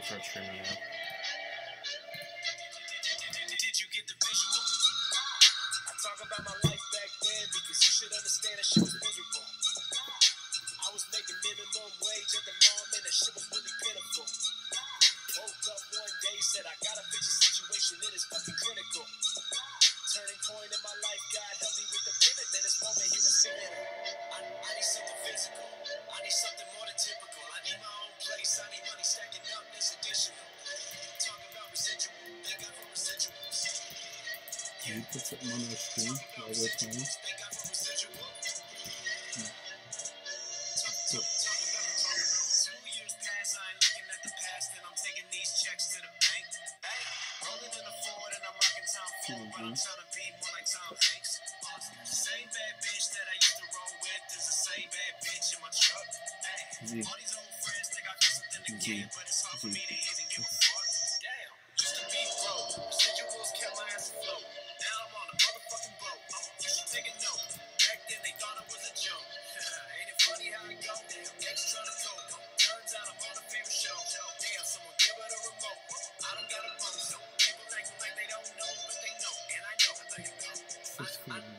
to start streaming now. Did you get the visual? I talk about my life back then because you should understand that shit was miserable. I was making minimum wage at the mall, man, that shit was really pitiful. Woke up one day, said I gotta fix the situation, it is fucking critical. Turning point in my life, God help me with the pivot, man, this moment here is pivotal. I need something physical, I need something more than typical. I need my own place, I need money stacking up, that's additional. Talk about residual, thank God for residuals. Can you put something on our screen while we're playing? Thank God for residual. 2 years pass, I ain't looking at the past, and I'm taking these checks to the bank. Hey, rolling in the Ford, and I'm rocking Tom Ford, but I'm trying to be more like Tom Hanks. The same bad bitch that I used to roll with is the same bad bitch in my truck. Hey, all these old friends think I got something to give, but it's hard for me to even give a fuck. Damn, used to be broke, residuals kept my ass afloat. Now I'm on a motherfucking boat. You should take a note. Back then they thought it was a joke. Ain't it funny how it go? Extra to go. Turns out I'm on a favorite show. Damn, someone give it a remote. I don't got a phone. People acting like they don't know, but they know. And I know.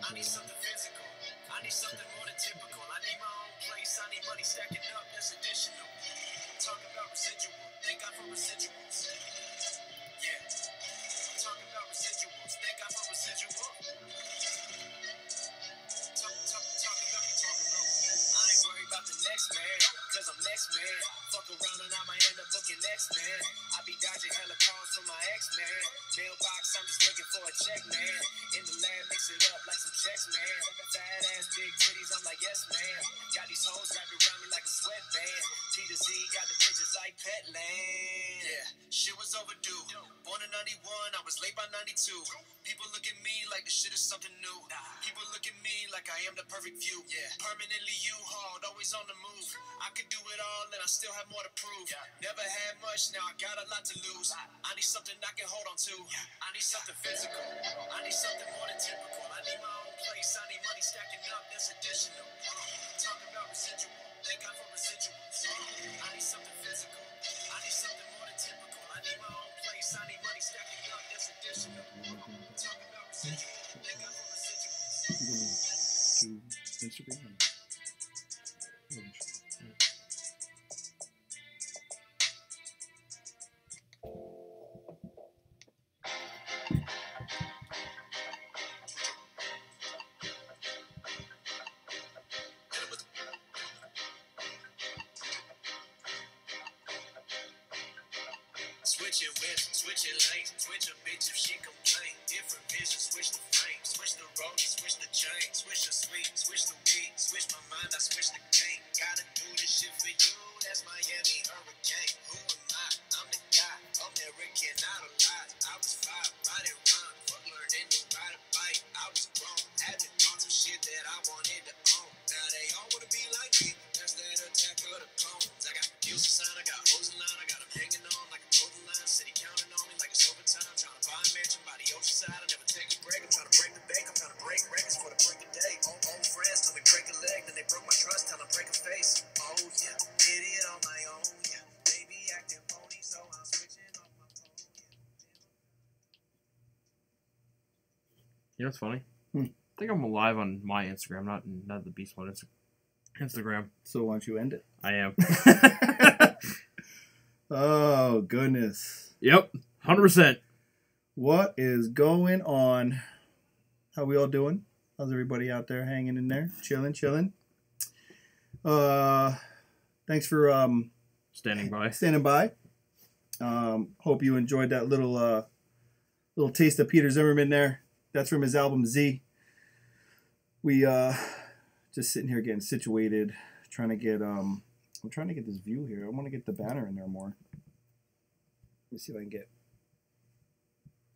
I need something physical. I need something more than typical. I need my own place. I need money stacking up. That's additional. Talk about residual. Thank God for residuals. Yeah. Talk about residuals. Thank God for residual. I ain't worried about the next man, cause I'm next man. Fuck around and I might end up booking next man. I be dodging hella calls from my ex-man. Mailbox, I'm just looking for a check, man. In the lab, mix it up like some checks, man. Fat ass, big titties, I'm like, yes, man. Got these hoes wrapped around me like a sweatband. T to Z, got the bitches like Petland. Yeah, shit was overdue. Born in 91, I was late by 92. People look at me like the shit is something new. People look at me like I am the perfect view. Yeah, permanently U-hauled, always on the move. I could do it all and I still have more to prove. Never had much, now I got a lot to lose. I need something I can hold on to. I need something physical. I need something more than typical. I need my own place. I need money stacking up, that's additional. Talk about residual. Thank God for residuals. I need something physical. I need something more than typical. I need my own place. I need money stacking up, that's additional. Talk about residual. Thank God for residuals. You gonna do Instagram? Switching whips, switching lanes, switch a bitch if she complain. Different visions, switch the frame, switch the rollie, switch the chain, switch the sleep, switch the beat, switch my mind, I switch the game. Gotta do this shit for you, that's Miami Hurricane. Who am I? I'm the guy, American idolized. I was 5, riding rhyme, fuck learning to ride a bike. I was grown, having thoughts of shit that I wanted to own. Now they all wanna be like me, that's that attack of the clones. I got deals to sign, I got hoes in line, I got them hanging on like a clothing line. City counting on me like it's overtime. Trying to buy a mansion by the ocean side. I never take a break. I'm trying to break the bank. I'm trying to break records for the break of day. Old friends tell me break a leg, then they broke my trust. Tell them break a face. Oh yeah, did it on my own. Yeah, baby acting phony, so I'm switching off my phone. You know what's funny? I think I'm live on my Instagram, not the Beast Mode Instagram. So why don't you end it? I am. Oh, goodness. Yep, 100%. What is going on? How we all doing? How's everybody out there hanging in there? Chilling. Thanks for Standing by. Hope you enjoyed that little taste of Peter Zimmerman there. That's from his album Z. We just sitting here getting situated, trying to get I'm trying to get this view here. I want to get the banner in there more. Let me see if I can get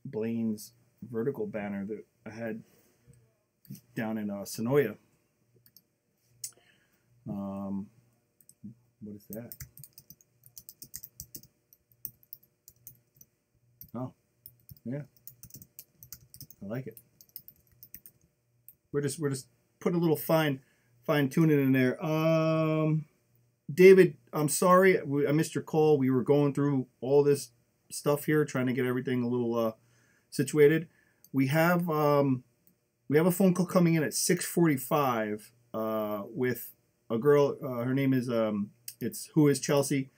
Blaine's vertical banner that I had down in Sonoya. What is that? Oh, yeah. I like it. We're just putting a little fine tuning in there. David I'm sorry. I missed your call. We were going through all this stuff here, trying to get everything a little situated. We have a phone call coming in at 6:45 with a girl. Her name is it's Who is Chelsea.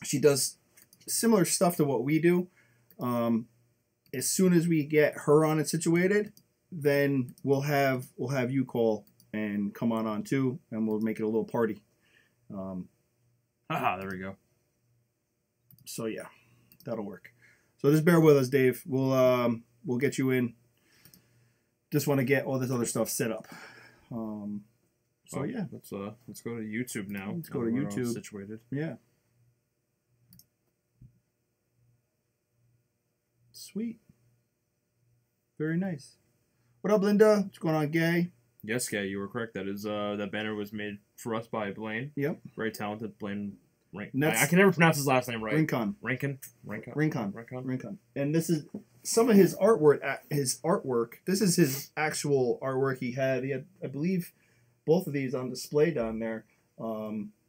She does similar stuff to what we do. As soon as we get her on it situated, then we'll have you call and come on too, and we'll make it a little party. There we go. So yeah, that'll work. So just bear with us, Dave. We'll get you in. Just want to get all this other stuff set up. So yeah, let's go to YouTube now. Let's go to YouTube. Situated. Yeah. Sweet. Very nice. What up, Linda? What's going on, Gay? Yes, Gay, you were correct. That is that banner was made for us by Blaine. Yep. Very talented Blaine. I can never pronounce his last name right. Rincon. Rincon. And this is some of his artwork. This is his actual artwork he had. He had, I believe, both of these on display down there.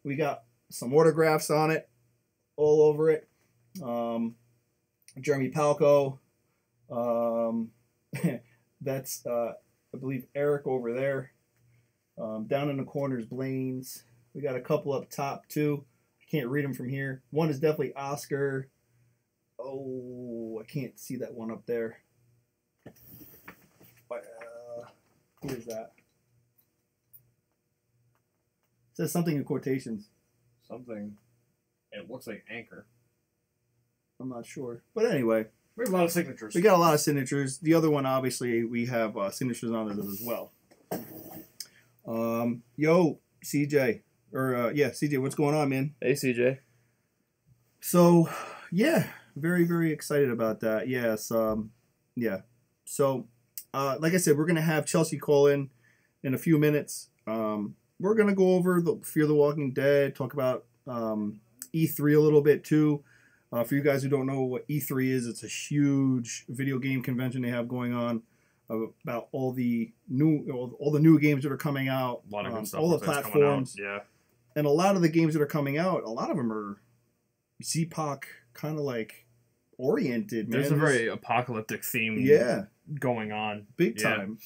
We got some autographs on it, all over it. Jeremy Palco. That's I believe Eric over there. Down in the corners, Blaine's. We got a couple up top too. I can't read them from here. One is definitely Oscar. Oh, I can't see that one up there. Who is that? It says something in quotations. Something. It looks like Anchor. I'm not sure. But anyway. We have a lot of signatures. We got a lot of signatures. The other one, obviously, we have signatures on it as well. Yo, CJ. CJ, what's going on, man? Hey, CJ. So, yeah, very, very excited about that. Yes, yeah. So, like I said, we're going to have Chelsea call in a few minutes. We're going to go over the Fear the Walking Dead, talk about E3 a little bit, too. For you guys who don't know what E3 is, it's a huge video game convention they have going on about all the new games that are coming out, a lot of good stuff, all the platforms, yeah. And a lot of the games that are coming out, a lot of them are Z-Poc kind of like oriented. Man. There's a very apocalyptic theme, going on, big time.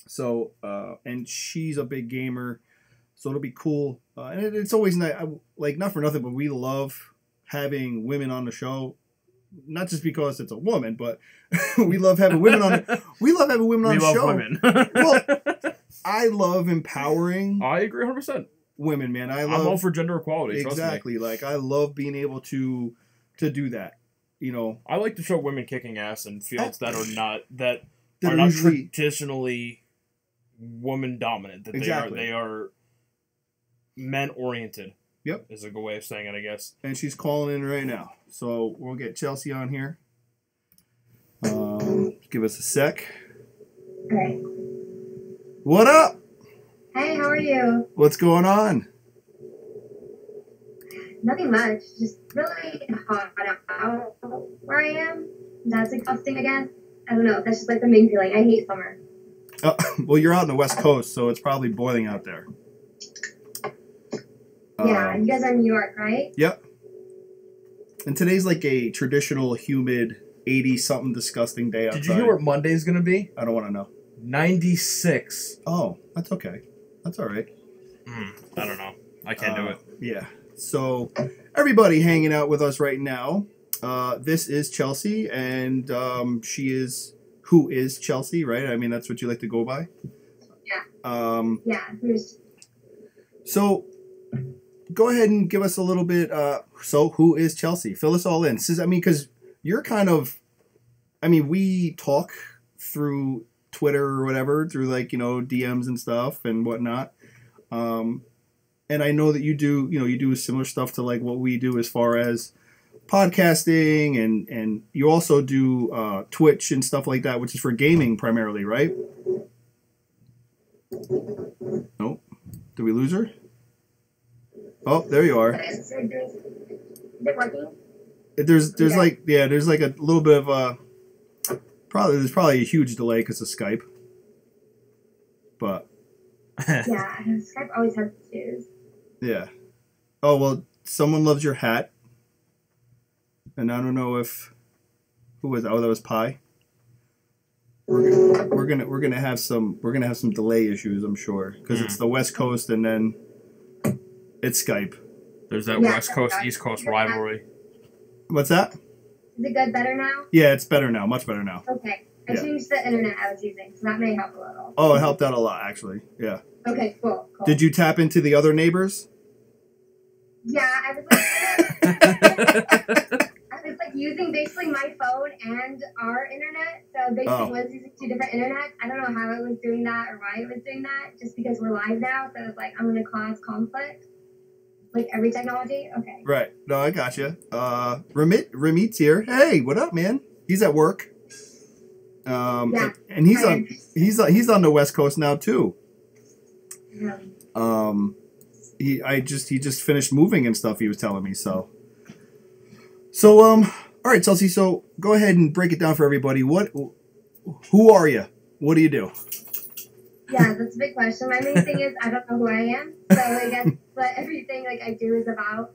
So, and she's a big gamer, so it'll be cool. And it's always nice, like not for nothing, but we love having women on the show, not just because it's a woman, but we love having women on. We love having women on the show. Women. Well, I love empowering. I agree 100%. Women, man. I'm all for gender equality. Exactly. Like I love being able to do that. You know, I like to show women kicking ass in fields that are not usually traditionally woman dominant. That they are men oriented. Yep. Is a good way of saying it, I guess. And she's calling in right now. So we'll get Chelsea on here. Give us a sec. Okay. What up? Hey, how are you? What's going on? Nothing much. Just really hot out where I am. That's exhausting, I guess. I don't know. That's just like the main feeling. I hate summer. Well, you're out on the West Coast, so it's probably boiling out there. Yeah, you guys are in New York, right? Yep. And today's like a traditional, humid, 80-something disgusting day outside. Did you hear what Monday's going to be? I don't want to know. 96. Oh, that's okay. That's all right. I don't know. I can't do it. Yeah. So, everybody hanging out with us right now. This is Chelsea, and she is Who is Chelsea, right? I mean, that's what you like to go by? Yeah. So, go ahead and give us a little bit. So, who is Chelsea? Fill us all in. Because you're kind of, we talk through Twitter or whatever, through DMs and stuff and whatnot. And I know that you do similar stuff to like what we do as far as podcasting, and you also do Twitch and stuff like that, which is for gaming primarily, right? Nope. Did we lose her? Oh, there you are. Is it working? There's like a little bit of there's probably a huge delay because of Skype. But yeah, Skype always has issues. Yeah. Oh well, someone loves your hat, and I don't know if who was. Oh, that was Pi. We're gonna have some delay issues, I'm sure, because it's the West Coast and then it's Skype. There's that West Coast East Coast rivalry. What's that? Is it good better now? Yeah, it's better now. Much better now. Okay. I changed the internet I was using, so that may help a little. Oh, it helped out a lot, actually. Yeah. Okay, cool. Did you tap into the other neighbors? Yeah, I was like, I was like using basically my phone and our internet. So basically, was using two different internets. I don't know how it was doing that or why it was doing that. Just because we're live now, so it's like I'm going to cause conflict. Like every technology. Okay. Right. No, I gotcha. Ramit's here. Hey, what up, man? He's at work. Yeah. And he's on the West Coast now too. Yeah. He just finished moving and stuff. He was telling me so. All right, Chelsea. So go ahead and break it down for everybody. Who are you? What do you do? Yeah, that's a big question. My main thing is I don't know who I am. So I guess what everything like I do is about.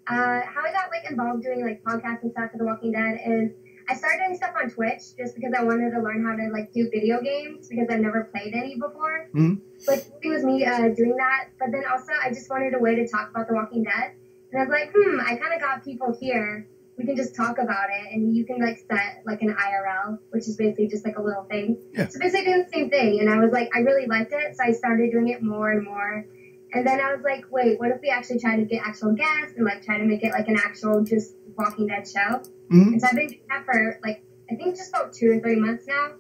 How I got like involved doing like podcasts and stuff for The Walking Dead is I started doing stuff on Twitch just because I wanted to learn how to like do video games because I've never played any before. Mm-hmm. But it was me doing that. But then also I just wanted a way to talk about The Walking Dead. And I was like, I kind of got people here. We can just talk about it, and you can like set like an IRL, which is basically just like a little thing. Yeah. So basically doing the same thing. And I was like, I really liked it, so I started doing it more and more. And then I was like, wait, what if we actually try to get actual guests and like try to make it like an actual just Walking Dead show? Mm-hmm. And so I've been doing that for like I think just about 2 or 3 months now.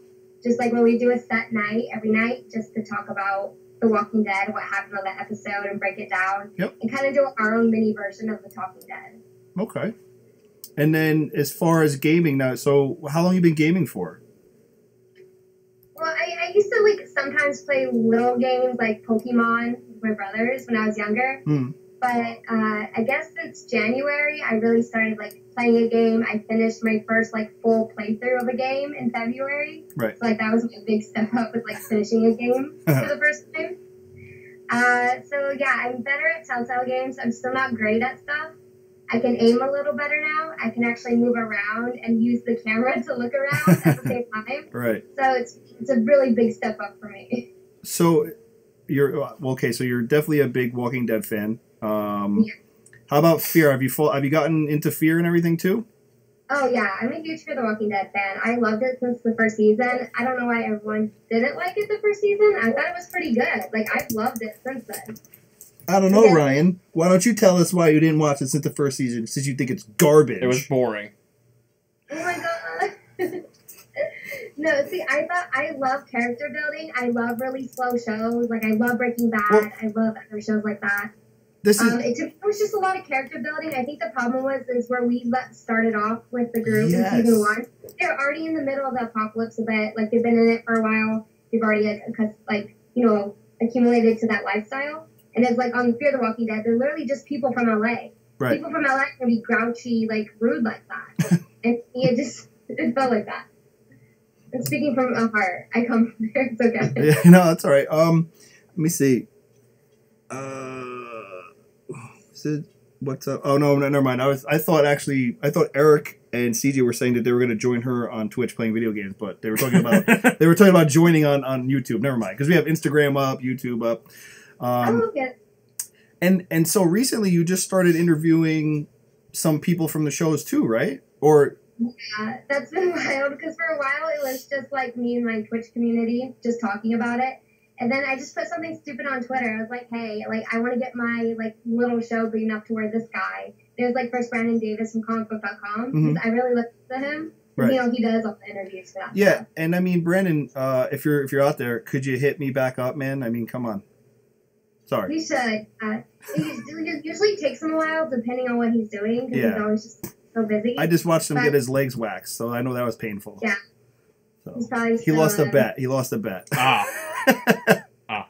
Just like when we do a set night every night, just to talk about The Walking Dead, what happened on that episode, and break it down, and kind of do our own mini version of The Talking Dead. Okay. And then as far as gaming now, so how long have you been gaming for? Well, I used to like sometimes play little games like Pokemon with my brothers when I was younger. But I guess since January, I really started like playing a game. I finished my first like full playthrough of a game in February. Right. So like that was my big step up with like finishing a game for the first time. So yeah, I'm better at Telltale games. I'm still not great at stuff. I can aim a little better now. I can actually move around and use the camera to look around at the same time. Right. So it's a really big step up for me. So so you're definitely a big Walking Dead fan. How about Fear? Have you gotten into Fear and everything too? Oh yeah, I'm a huge Fear the Walking Dead fan. I loved it since the first season. I don't know why everyone didn't like it the first season. I thought it was pretty good. Like I've loved it since then. I don't know, Ryan. Why don't you tell us why you didn't watch it since the first season? Since you think it's garbage. It was boring. Oh my god. No, see, I love character building. I love really slow shows. Like I love Breaking Bad. Well, I love other shows like that. It was just a lot of character building. I think the problem is where we started off with the group in season 1. They're already in the middle of the apocalypse a bit. Like they've been in it for a while. They've already accumulated to that lifestyle. And it's like on Fear the Walking Dead, they're literally just people from LA. Right. People from LA can be grouchy, like rude like that. And it felt like that. And speaking from a heart, I come from there. It's okay. Yeah, no, that's all right. Let me see. What's up? Oh no, never mind. I thought Eric and CJ were saying that they were going to join her on Twitch playing video games, but they were talking about joining on YouTube. Never mind, because we have Instagram up, YouTube up. Okay. And so recently you just started interviewing some people from the shows too, right? Or yeah, that's been wild because for a while it was just like me and my Twitch community just talking about it. And then I just put something stupid on Twitter. I was like, hey, like I want to get my like little show big enough to where this guy. There's like first Brandon Davis from comicbook.com because I really looked to him. Right. You know, he does all the interviews for that. Yeah, stuff. and I mean, Brandon, if you're out there, could you hit me back up, man? I mean, come on. Sorry. He should. It usually takes him a while, depending on what he's doing, because he's always just so busy. I just watched him get his legs waxed, so I know that was painful. Yeah. So he lost a bet. He lost a bet.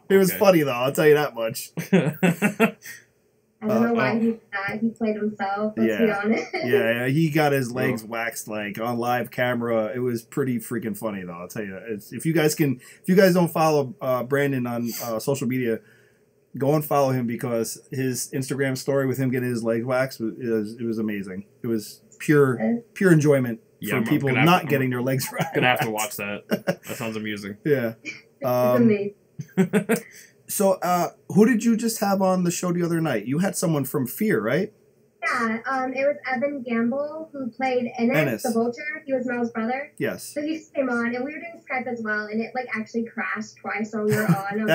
It was funny though. I'll tell you that much. I don't know why he played himself. Let's be honest. Yeah, he got his legs waxed like on live camera. It was pretty freaking funny though. I'll tell you. If you guys don't follow Brandon on social media, Go and follow him because his Instagram story with him getting his legs waxed was amazing. It was pure enjoyment for people not getting their legs waxed. Gonna have to watch that. That sounds amusing. Yeah. It's amazing. So, who did you just have on the show the other night? You had someone from Fear, right? Yeah, it was Evan Gamble who played Ennis, the Vulture. He was Mel's brother. Yes. So he just came on, and we were doing Skype as well, and it like actually crashed twice while we were on.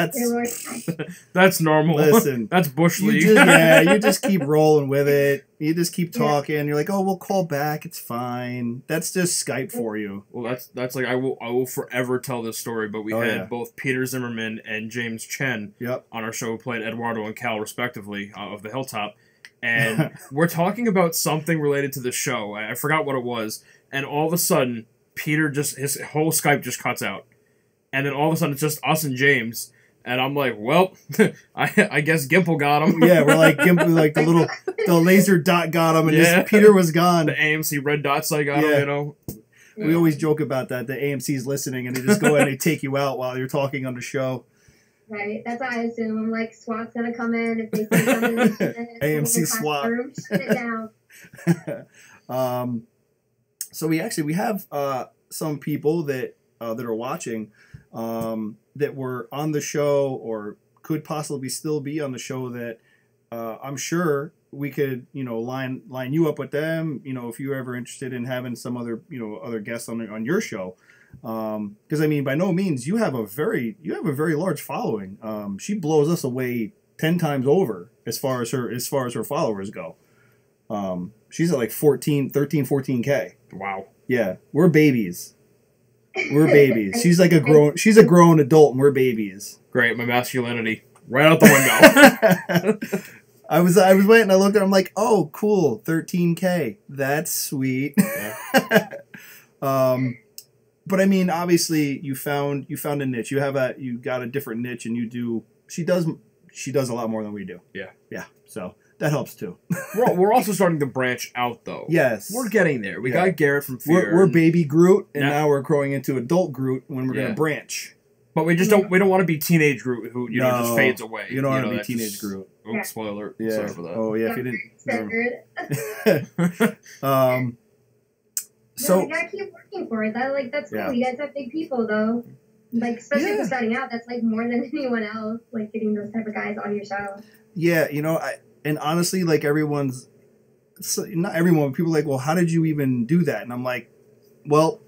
That's normal. Listen, that's Bush League. You just keep rolling with it. You just keep talking. Yeah. You're like, oh, we'll call back. It's fine. That's just Skype for you. Well, that's like I will forever tell this story. But we had both Peter Zimmerman and James Chen on our show who played Eduardo and Cal respectively of the Hilltop. And we're talking about something related to the show. I forgot what it was. And all of a sudden, Peter his whole Skype just cuts out. And then all of a sudden, it's just us and James. And I'm like, well, I guess Gimple got him. Yeah, we're like Gimple, like the laser dot got him, and just Peter was gone. The AMC red dot sight got him, you know. We always joke about that. The AMC's listening, and they just go and they take you out while you're talking on the show. Right, that's what I assume. I'm like, SWAT's gonna come in if they say something. AMC SWAT. Shut it down. So we have some people that are watching that were on the show or could possibly still be on the show that I'm sure we could line you up with them. If you're ever interested in having some other other guests on your show. Because I mean, by no means you have a very large following. She blows us away 10 times over as far as her followers go. She's at like 14K. Wow. Yeah, we're babies. We're babies. She's like a grown adult, and we're babies. Great, my masculinity right out the window. I was waiting. And I looked at. I'm like, oh, cool, 13K. That's sweet. Yeah. But I mean, obviously, you found a niche. You got a different niche, and you do. She does a lot more than we do. Yeah. Yeah. So that helps too. We're also starting to branch out, though. Yes. We're getting there. We got Garrett from Fear. We're baby Groot, and now we're growing into adult Groot when we're going to branch. But we just don't. We don't want to be teenage Groot who just fades away. You don't want to be teenage Groot. Oops, spoiler alert. Yeah. Sorry for that. Oh yeah, if you didn't. So you gotta keep working for it. That's cool. You guys have big people though. Like especially for starting out, that's like more than anyone else. Like getting those type of guys on your show. Yeah, and honestly, like not everyone. People are like, well, how did you even do that? And I'm like, well,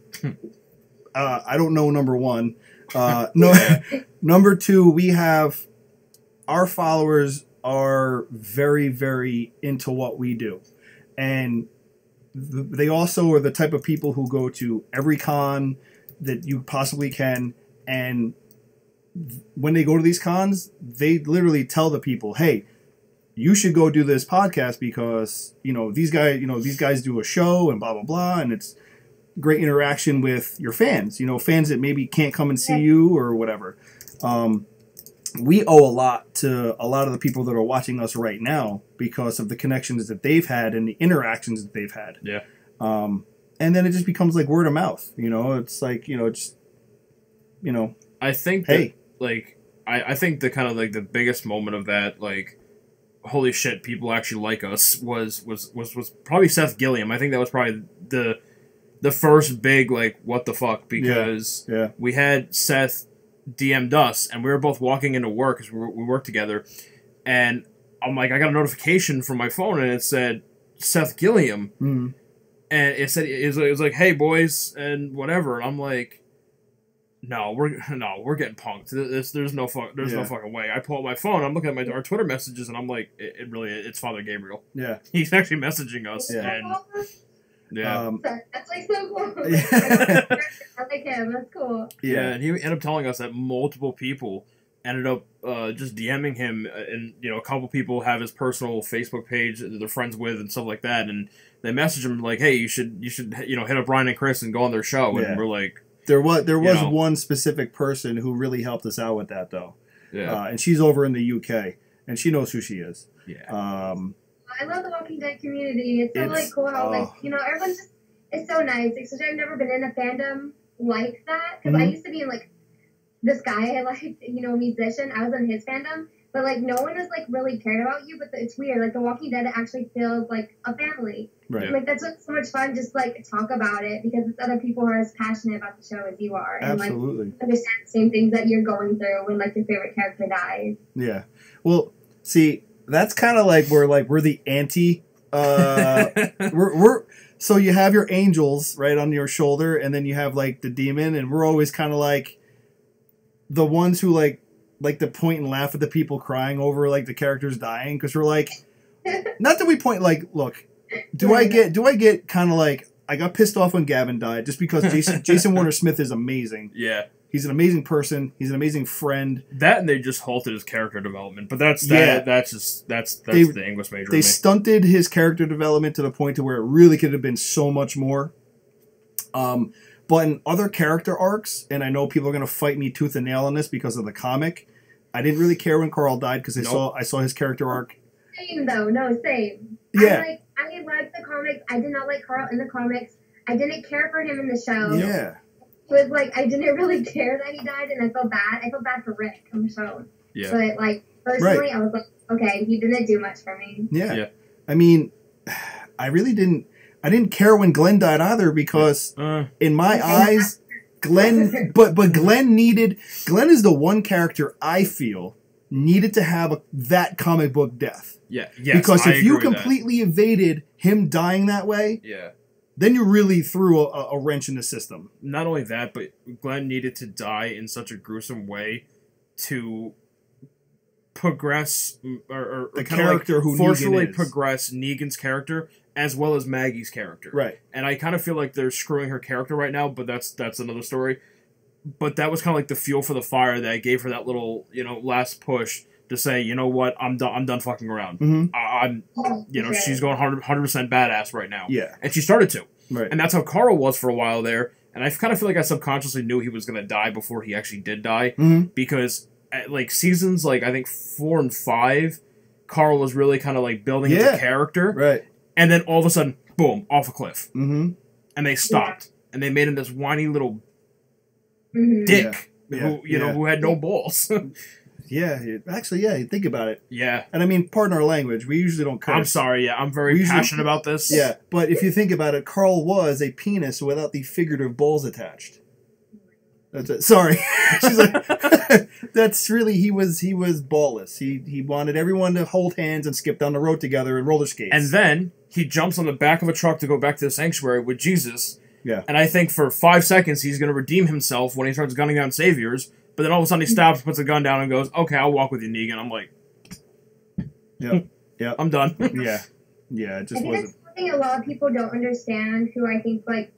I don't know. Number one, number two, we have our followers are very, very into what we do, and they also are the type of people who go to every con that you possibly can, and when they go to these cons, they literally tell the people, "Hey, you should go do this podcast because these guys do a show and blah blah blah, and it's great interaction with your fans. Fans that maybe can't come and see you or whatever." We owe a lot to a lot of the people that are watching us right now because of the connections that they've had and the interactions that they've had. Yeah. And then it just becomes like word of mouth. It's like I think I think the kind of like the biggest moment of that, like, holy shit, people actually like us was probably Seth Gilliam. I think that was probably the first big like what the fuck, because we had Seth DM'd us, and we were both walking into work because we work together, and I'm like, I got a notification from my phone, and it said Seth Gilliam, and it said it was like, hey boys, and whatever, and I'm like, no, we're getting punked. There's no fucking way. I pull up my phone, I'm looking at our Twitter messages, and I'm like, it's Father Gabriel. Yeah, he's actually messaging us, and. Yeah. That's like so cool. I like him. That's cool. Yeah, and he ended up telling us that multiple people ended up just DMing him, and a couple people have his personal Facebook page that they're friends with and stuff like that, and they message him like, "Hey, you should hit up Ryan and Chris and go on their show." And we're like, there was one specific person who really helped us out with that though. Yeah, and she's over in the UK, and she knows who she is. Yeah. I love the Walking Dead community. It's so like cool how everyone's just it's so nice. Especially I've never been in a fandom like that because I used to be in like this guy musician. I was in his fandom, but like no one has like really cared about you. But it's weird. Like The Walking Dead, it actually feels like a family. Right. Like that's what's so much fun. Just like talk about it because it's other people who are as passionate about the show as you are, and Absolutely. like understand the same things that you're going through when like your favorite character dies. Yeah. Well, see, that's kind of like we're the anti. We're so you have your angels right on your shoulder, and then you have like the demon, and we're always kind of like the ones who like to point and laugh at the people crying over like the characters dying, because we're like, not that we point like, look, do I get kind of like, I got pissed off when Gavin died just because Jason Warner Smith is amazing. Yeah. He's an amazing person. He's an amazing friend. That and they just halted his character development, but that's the English major. They stunted his character development to the point to where it really could have been so much more. But in other character arcs, and I know people are going to fight me tooth and nail on this because of the comic, I didn't really care when Carl died because I saw his character arc. Same though, no, same. Yeah. I liked the comics. I did not like Carl in the comics. I didn't care for him in the show. Yeah. It was like I didn't really care that he died, and I felt bad. I felt bad for Rick on the show. Yeah. But like personally, I was like, okay, he didn't do much for me. Yeah. I mean, I really didn't. I didn't care when Glenn died either because in my eyes, Glenn. But Glenn is the one character I feel needed to have that comic book death. Yeah. Yes, because if you agree with completely evaded him dying that way, then you really threw a wrench in the system. Not only that, but Glenn needed to die in such a gruesome way to progress or the kind character of like who forcefully Negan is. progress Negan's character as well as Maggie's character. Right. And I kind of feel like they're screwing her character right now, but that's another story. But that was kind of like the fuel for the fire that gave her that little, last push to say, you know what, I'm done fucking around. Mm-hmm. She's going 100% badass right now. Yeah. And she started to. Right. And that's how Carl was for a while there. And I kind of feel like I subconsciously knew he was going to die before he actually did die. Mm-hmm. Because at like seasons, like I think 4 and 5, Carl was really kind of like building into character. Right. And then all of a sudden, boom, off a cliff. Mm-hmm. And they stopped. And they made him this whiny little Mm-hmm. dick who had no balls. Yeah, actually, you think about it. Yeah. And I mean, pardon our language, we usually don't curse. I'm sorry, I'm very passionate about this. Yeah, but if you think about it, Carl was a penis without the figurative balls attached. That's it. Sorry. She's like, that's really, he was ballless. He wanted everyone to hold hands and skip down the road together in roller skates. And then he jumps on the back of a truck to go back to the sanctuary with Jesus. Yeah. And I think for 5 seconds he's going to redeem himself when he starts gunning down saviors. But then all of a sudden he stops, puts a gun down, and goes, okay, I'll walk with you, Negan. I'm like, yeah, I'm done. Yeah, it just I think wasn't. that's something a lot of people don't understand who I think like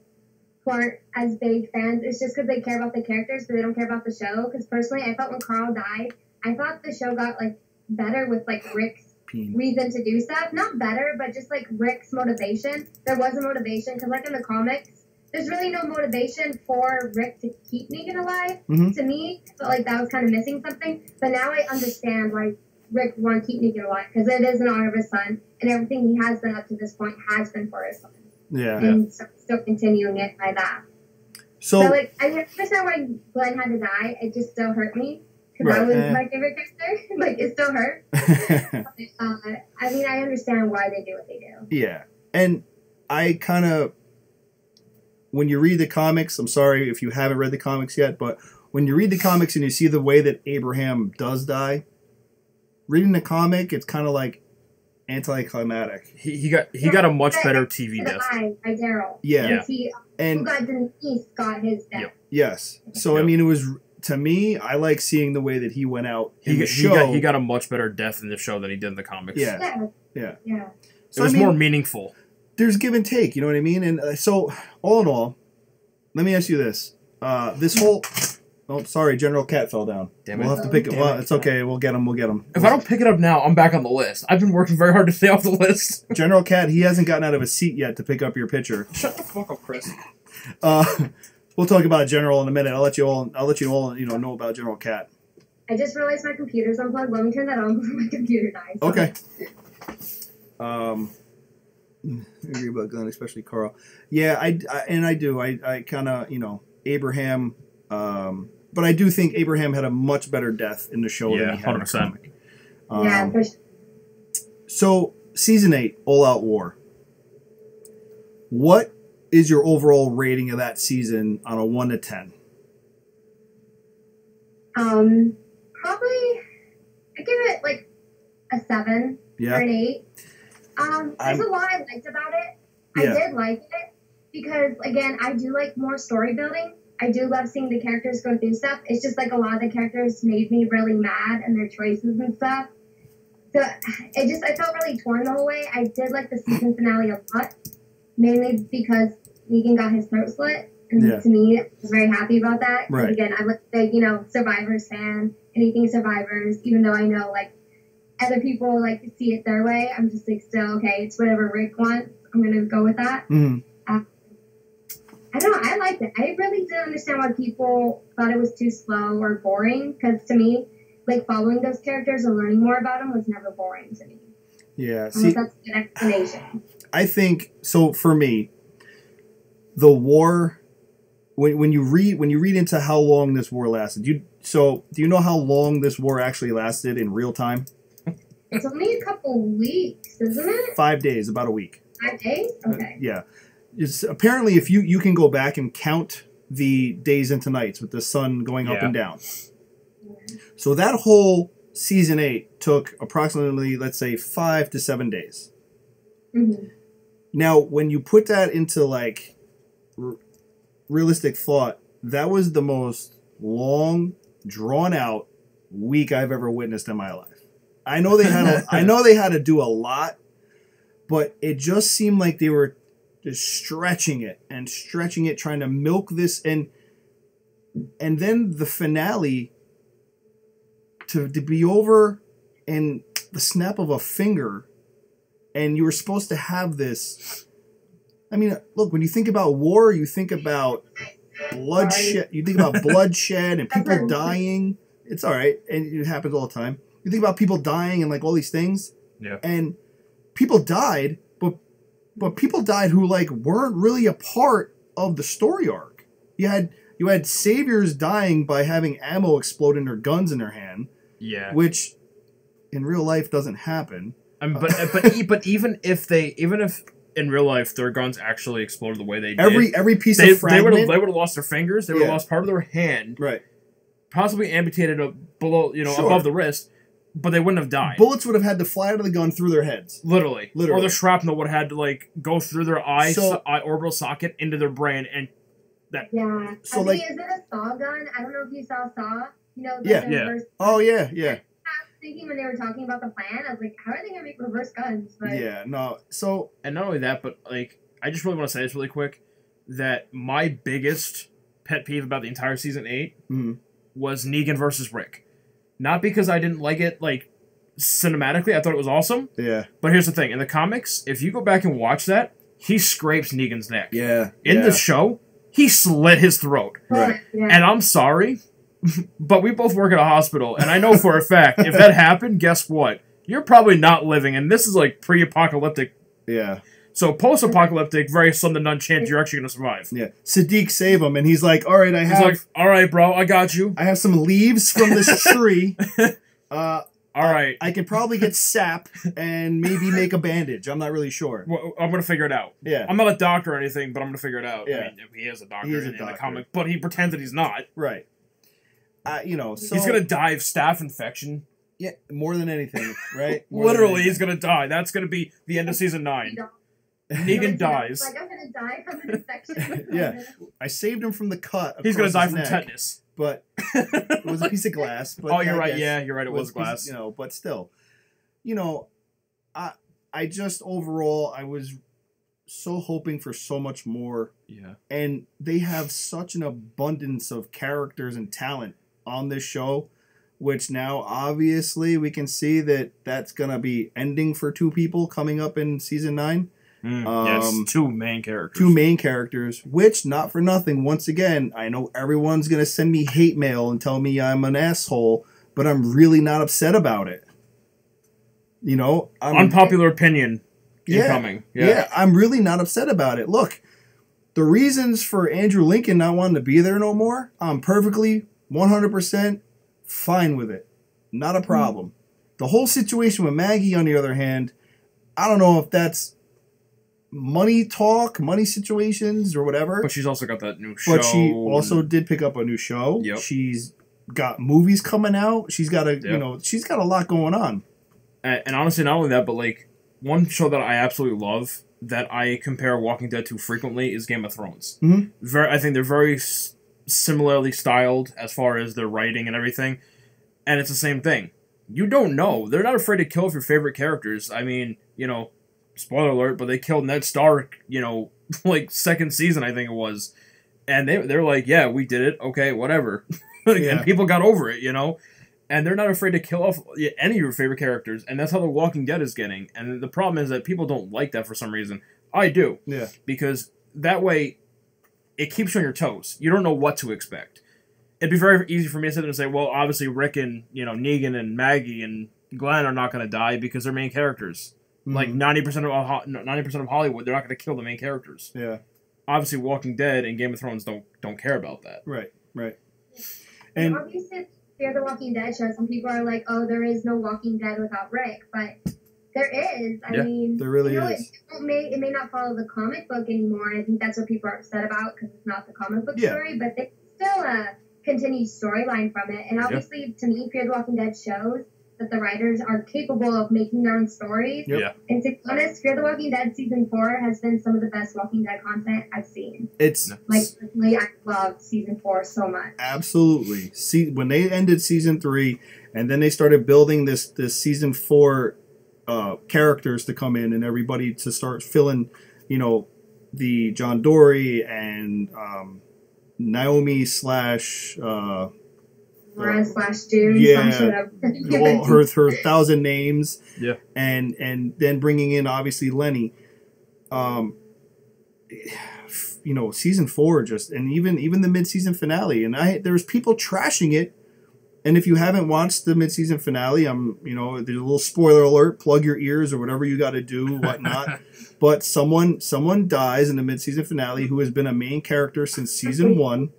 who aren't as big fans. It's just because they care about the characters, but they don't care about the show. Because personally, I felt when Carl died, I thought the show got like better with like Rick's reason to do stuff. Not better, but just like Rick's motivation. There was a motivation because like in the comics, there's really no motivation for Rick to keep Negan alive. Mm-hmm. To me, I felt like that was kind of missing something. But now I understand why Rick wanted to keep Negan alive, because it is in honor of his son, and everything he has done up to this point has been for his son. Yeah. And so still continuing it by that. So like, I understand why Glenn had to die. It just still hurt me, because that was my favorite character. Like, it still hurt. I mean, I understand why they do what they do. Yeah. And I kind of... When you read the comics, I'm sorry if you haven't read the comics yet, but when you read the comics and you see the way that Abraham does die, reading the comic, it's kind of like anticlimactic. He got a much better TV death. By Daryl. Yeah. And who got Denise got his death. Yep. Yes. So I mean, it was, to me, I like seeing the way that he went out in the show. He got a much better death in the show than he did in the comics. Yeah. So it was more meaningful. There's give and take, you know what I mean? And so, all in all, let me ask you this. This whole... Oh, sorry, General Cat fell down. Damn it. We'll have to pick it. Well, it's okay. We'll get him. If I don't pick it up now, I'm back on the list. I've been working very hard to stay off the list. General Cat, he hasn't gotten out of his seat yet to pick up your picture. Shut the fuck up, Chris. We'll talk about General in a minute. I'll let you all know about General Cat. I just realized my computer's unplugged. Let me turn that on before my computer dies. Okay. I agree about Glenn, especially Carl. Yeah, I do. I kind of, Abraham, but I do think Abraham had a much better death in the show than he had in the comic. Yeah, for sure. So, Season 8, All Out War. What is your overall rating of that season on a 1 to 10? Probably, I give it like a 7 Yeah. or an 8. There's a lot I liked about it. I did like it because, again, I do like more story building. I do love seeing the characters go through stuff. It's just like a lot of the characters made me really mad and their choices and stuff. So I felt really torn the whole way. I did like the season finale a lot, mainly because Negan got his throat slit. And to me, I was very happy about that. Right. Again, I'm a big, Survivors fan. Anything Survivors, even though I know, like, other people, like, see it their way. I'm just, like, still, okay, it's whatever Rick wants. I'm going to go with that. Mm-hmm. I don't know. I liked it. I really didn't understand why people thought it was too slow or boring. Because to me, like, following those characters and learning more about them was never boring to me. Yeah. See, that's a good explanation. I think, so for me, the war... When you read into how long this war lasted, do you know how long this war actually lasted in real time? It's only a couple weeks, isn't it? 5 days, about a week. 5 days? Okay. Yeah. Apparently, if you can go back and count the days into nights with the sun going up and down. Yeah. So that whole season 8 took approximately, let's say, 5 to 7 days. Mm-hmm. Now, when you put that into like realistic thought, that was the most long, drawn out week I've ever witnessed in my life. I know they had to do a lot, but it just seemed like they were just stretching it, trying to milk this, and then the finale to be over in the snap of a finger, and you were supposed to have this. I mean, look, when you think about war, you think about bloodshed. You think about bloodshed and people dying. It's all right, and it happens all the time. You think about people dying and like all these things. Yeah. And people died, but people died who like weren't really a part of the story arc. You had saviors dying by having ammo explode in their guns in their hand. Yeah. Which in real life doesn't happen. But even if in real life their guns actually exploded the way they did, every piece of fragment, they would have lost their fingers. They would have lost part of their hand. Right. Possibly amputated below, above the wrist, but they wouldn't have died. Bullets would have had to fly out of the gun through their heads. Literally. Or the shrapnel would have had to like go through their eye orbital socket into their brain, and that. Yeah. So is it a Saw gun? I don't know if you saw Saw. Yeah. Oh yeah. Thinking when they were talking about the plan, I was like, how are they going to make reverse guns? But yeah, no. So, and not only that, but like, I just really want to say this really quick, that my biggest pet peeve about the entire season 8 was Negan versus Rick. Not because I didn't like it, like, cinematically, I thought it was awesome. Yeah. But here's the thing, in the comics, if you go back and watch that, he scrapes Negan's neck. Yeah. In the show, he slit his throat. Right. Yeah. And I'm sorry, but we both work at a hospital, and I know for a fact, if that happened, guess what? You're probably not living, and this is like pre-apocalyptic. Yeah. So post-apocalyptic, very slim to none chance you're actually going to survive. Yeah. Sadiq save him, and he's like, all right, He's like, all right, bro, I got you. I have some leaves from this tree. All right. I could probably get sap and maybe make a bandage. I'm not really sure. Well, I'm going to figure it out. Yeah. I'm not a doctor or anything, but I'm going to figure it out. Yeah. I mean, he is a doctor, in the comic, but he pretends that he's not. Right. So he's going to die of staph infection. Yeah, more than anything, right? Literally, he's going to die. That's going to be the end of season 9. Negan dies. Like, I'm going to die from an infection. Yeah. I saved him from the cut. He's going to die from tetanus. But it was a piece of glass. But oh, you're right. Yeah, you're right. It was glass. But still. I just overall, I was so hoping for so much more. Yeah. And they have such an abundance of characters and talent on this show, which now obviously we can see that that's going to be ending for 2 people coming up in season 9. Yes, 2 main characters. 2 main characters, which, not for nothing, once again, I know everyone's going to send me hate mail and tell me I'm an asshole, but I'm really not upset about it. Unpopular opinion incoming. Yeah, I'm really not upset about it. Look, the reasons for Andrew Lincoln not wanting to be there no more, I'm perfectly 100% fine with it. Not a problem. The whole situation with Maggie, on the other hand, I don't know if that's money talk, money situations, or whatever. But she's also got that new show. But she also did pick up a new show. Yep. She's got movies coming out. She's got a she's got a lot going on. And honestly, not only that, but like one show that I absolutely love that I compare Walking Dead to frequently is Game of Thrones. Mm-hmm. I think they're very similarly styled as far as their writing and everything, and it's the same thing. You don't know. They're not afraid to kill off your favorite characters. I mean, spoiler alert, but they killed Ned Stark, like second season, I think it was. And they're like, yeah, we did it. Okay, whatever. And people got over it, And they're not afraid to kill off any of your favorite characters. And that's how The Walking Dead is getting. And the problem is that people don't like that for some reason. I do. Yeah. Because that way, it keeps you on your toes. You don't know what to expect. It'd be very easy for me to sit there and say, well, obviously Rick and, Negan and Maggie and Glenn are not going to die because they're main characters. Mm-hmm. Like 90% of Hollywood, they're not going to kill the main characters. Yeah. Obviously, Walking Dead and Game of Thrones don't care about that. Right. And obviously, Fear the Walking Dead show, some people are like, oh, there is no Walking Dead without Rick, but there is. I mean, there really is. It may not follow the comic book anymore, and I think that's what people are upset about because it's not the comic book story, but they still continued storyline from it. And obviously, to me, Fear the Walking Dead shows that the writers are capable of making their own stories. Yep. Yeah. And to be honest, Fear the Walking Dead Season 4 has been some of the best Walking Dead content I've seen. It's personally, I loved Season 4 so much. Absolutely. See, when they ended Season 3, and then they started building this Season 4 characters to come in and everybody to start filling, the John Dory and Naomi slash Laura slash June. Her 1,000 names. Yeah. And then bringing in obviously Lenny. Season 4 and even the mid-season finale, and there was people trashing it. And if you haven't watched the mid-season finale, there's a little spoiler alert. Plug your ears or whatever you got to do, whatnot. But someone dies in the mid-season finale who has been a main character since season 1.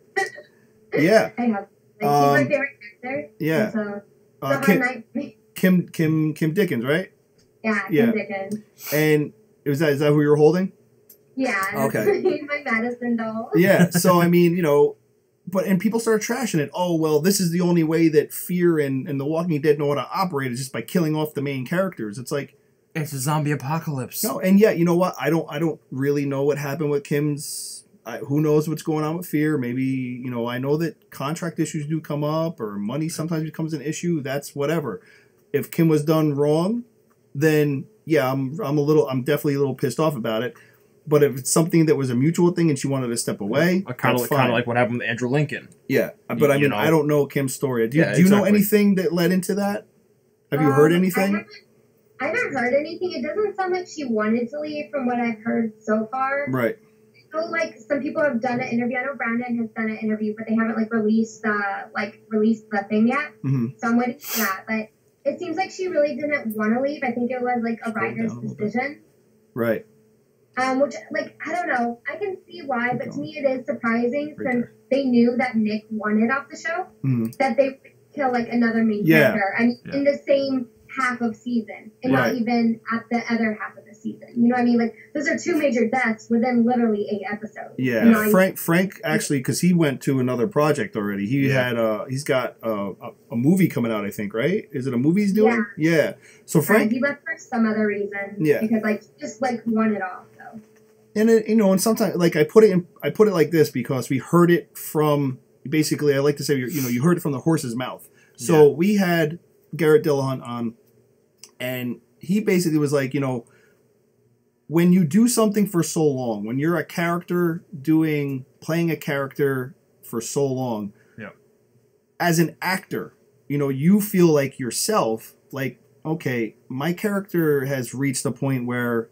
Yeah. I have. She's my favorite character. Yeah. So Kim Dickens, right? Yeah, Kim Dickens. And is that who you were holding? Yeah. Okay. My Madison doll. Yeah. So and people started trashing it. Oh well, this is the only way that Fear and The Walking Dead know how to operate is just by killing off the main characters. It's like it's a zombie apocalypse. No, and yet you know what? I don't really know what happened with Kim's. Who knows what's going on with Fear?Maybe I know that contract issues do come up, or money sometimes becomes an issue. That's whatever. If Kim was done wrong, then yeah, I'm definitely a little pissed off about it. But if it's something that was a mutual thing and she wanted to step away, kind of like what happened with Andrew Lincoln. Yeah, but I don't know Kim's story. Do you know anything that led into that? Have you heard anything? I haven't heard anything. It doesn't sound like she wanted to leave from what I've heard so far. Right. So, some people have done an interview. I know Brandon has done an interview, but they haven't released the thing yet. Mm-hmm. So I'm waiting for that. But it seems like she really didn't want to leave. I think it was a writer's decision. Right. Which I don't know. I can see why, but to me it is surprising since they knew that Nick wanted off the show that they would kill another main character. I mean, in the same half of season and not even at the other half of the season. You know what I mean? Those are two major deaths within literally 8 episodes. Yeah, Frank actually, because he went to another project already. He's got a movie coming out, I think, right? Is it a movie he's doing? Yeah. So Frank, he left for some other reason. Yeah, because he just wanted off. So. And and sometimes I put it like this because we heard it from basically. I like to say you heard it from the horse's mouth. So we had Garrett Dillahunt on. And he basically was like, when you do something for so long, when you're a character playing a character for so long, as an actor, you feel like yourself, okay, my character has reached a point where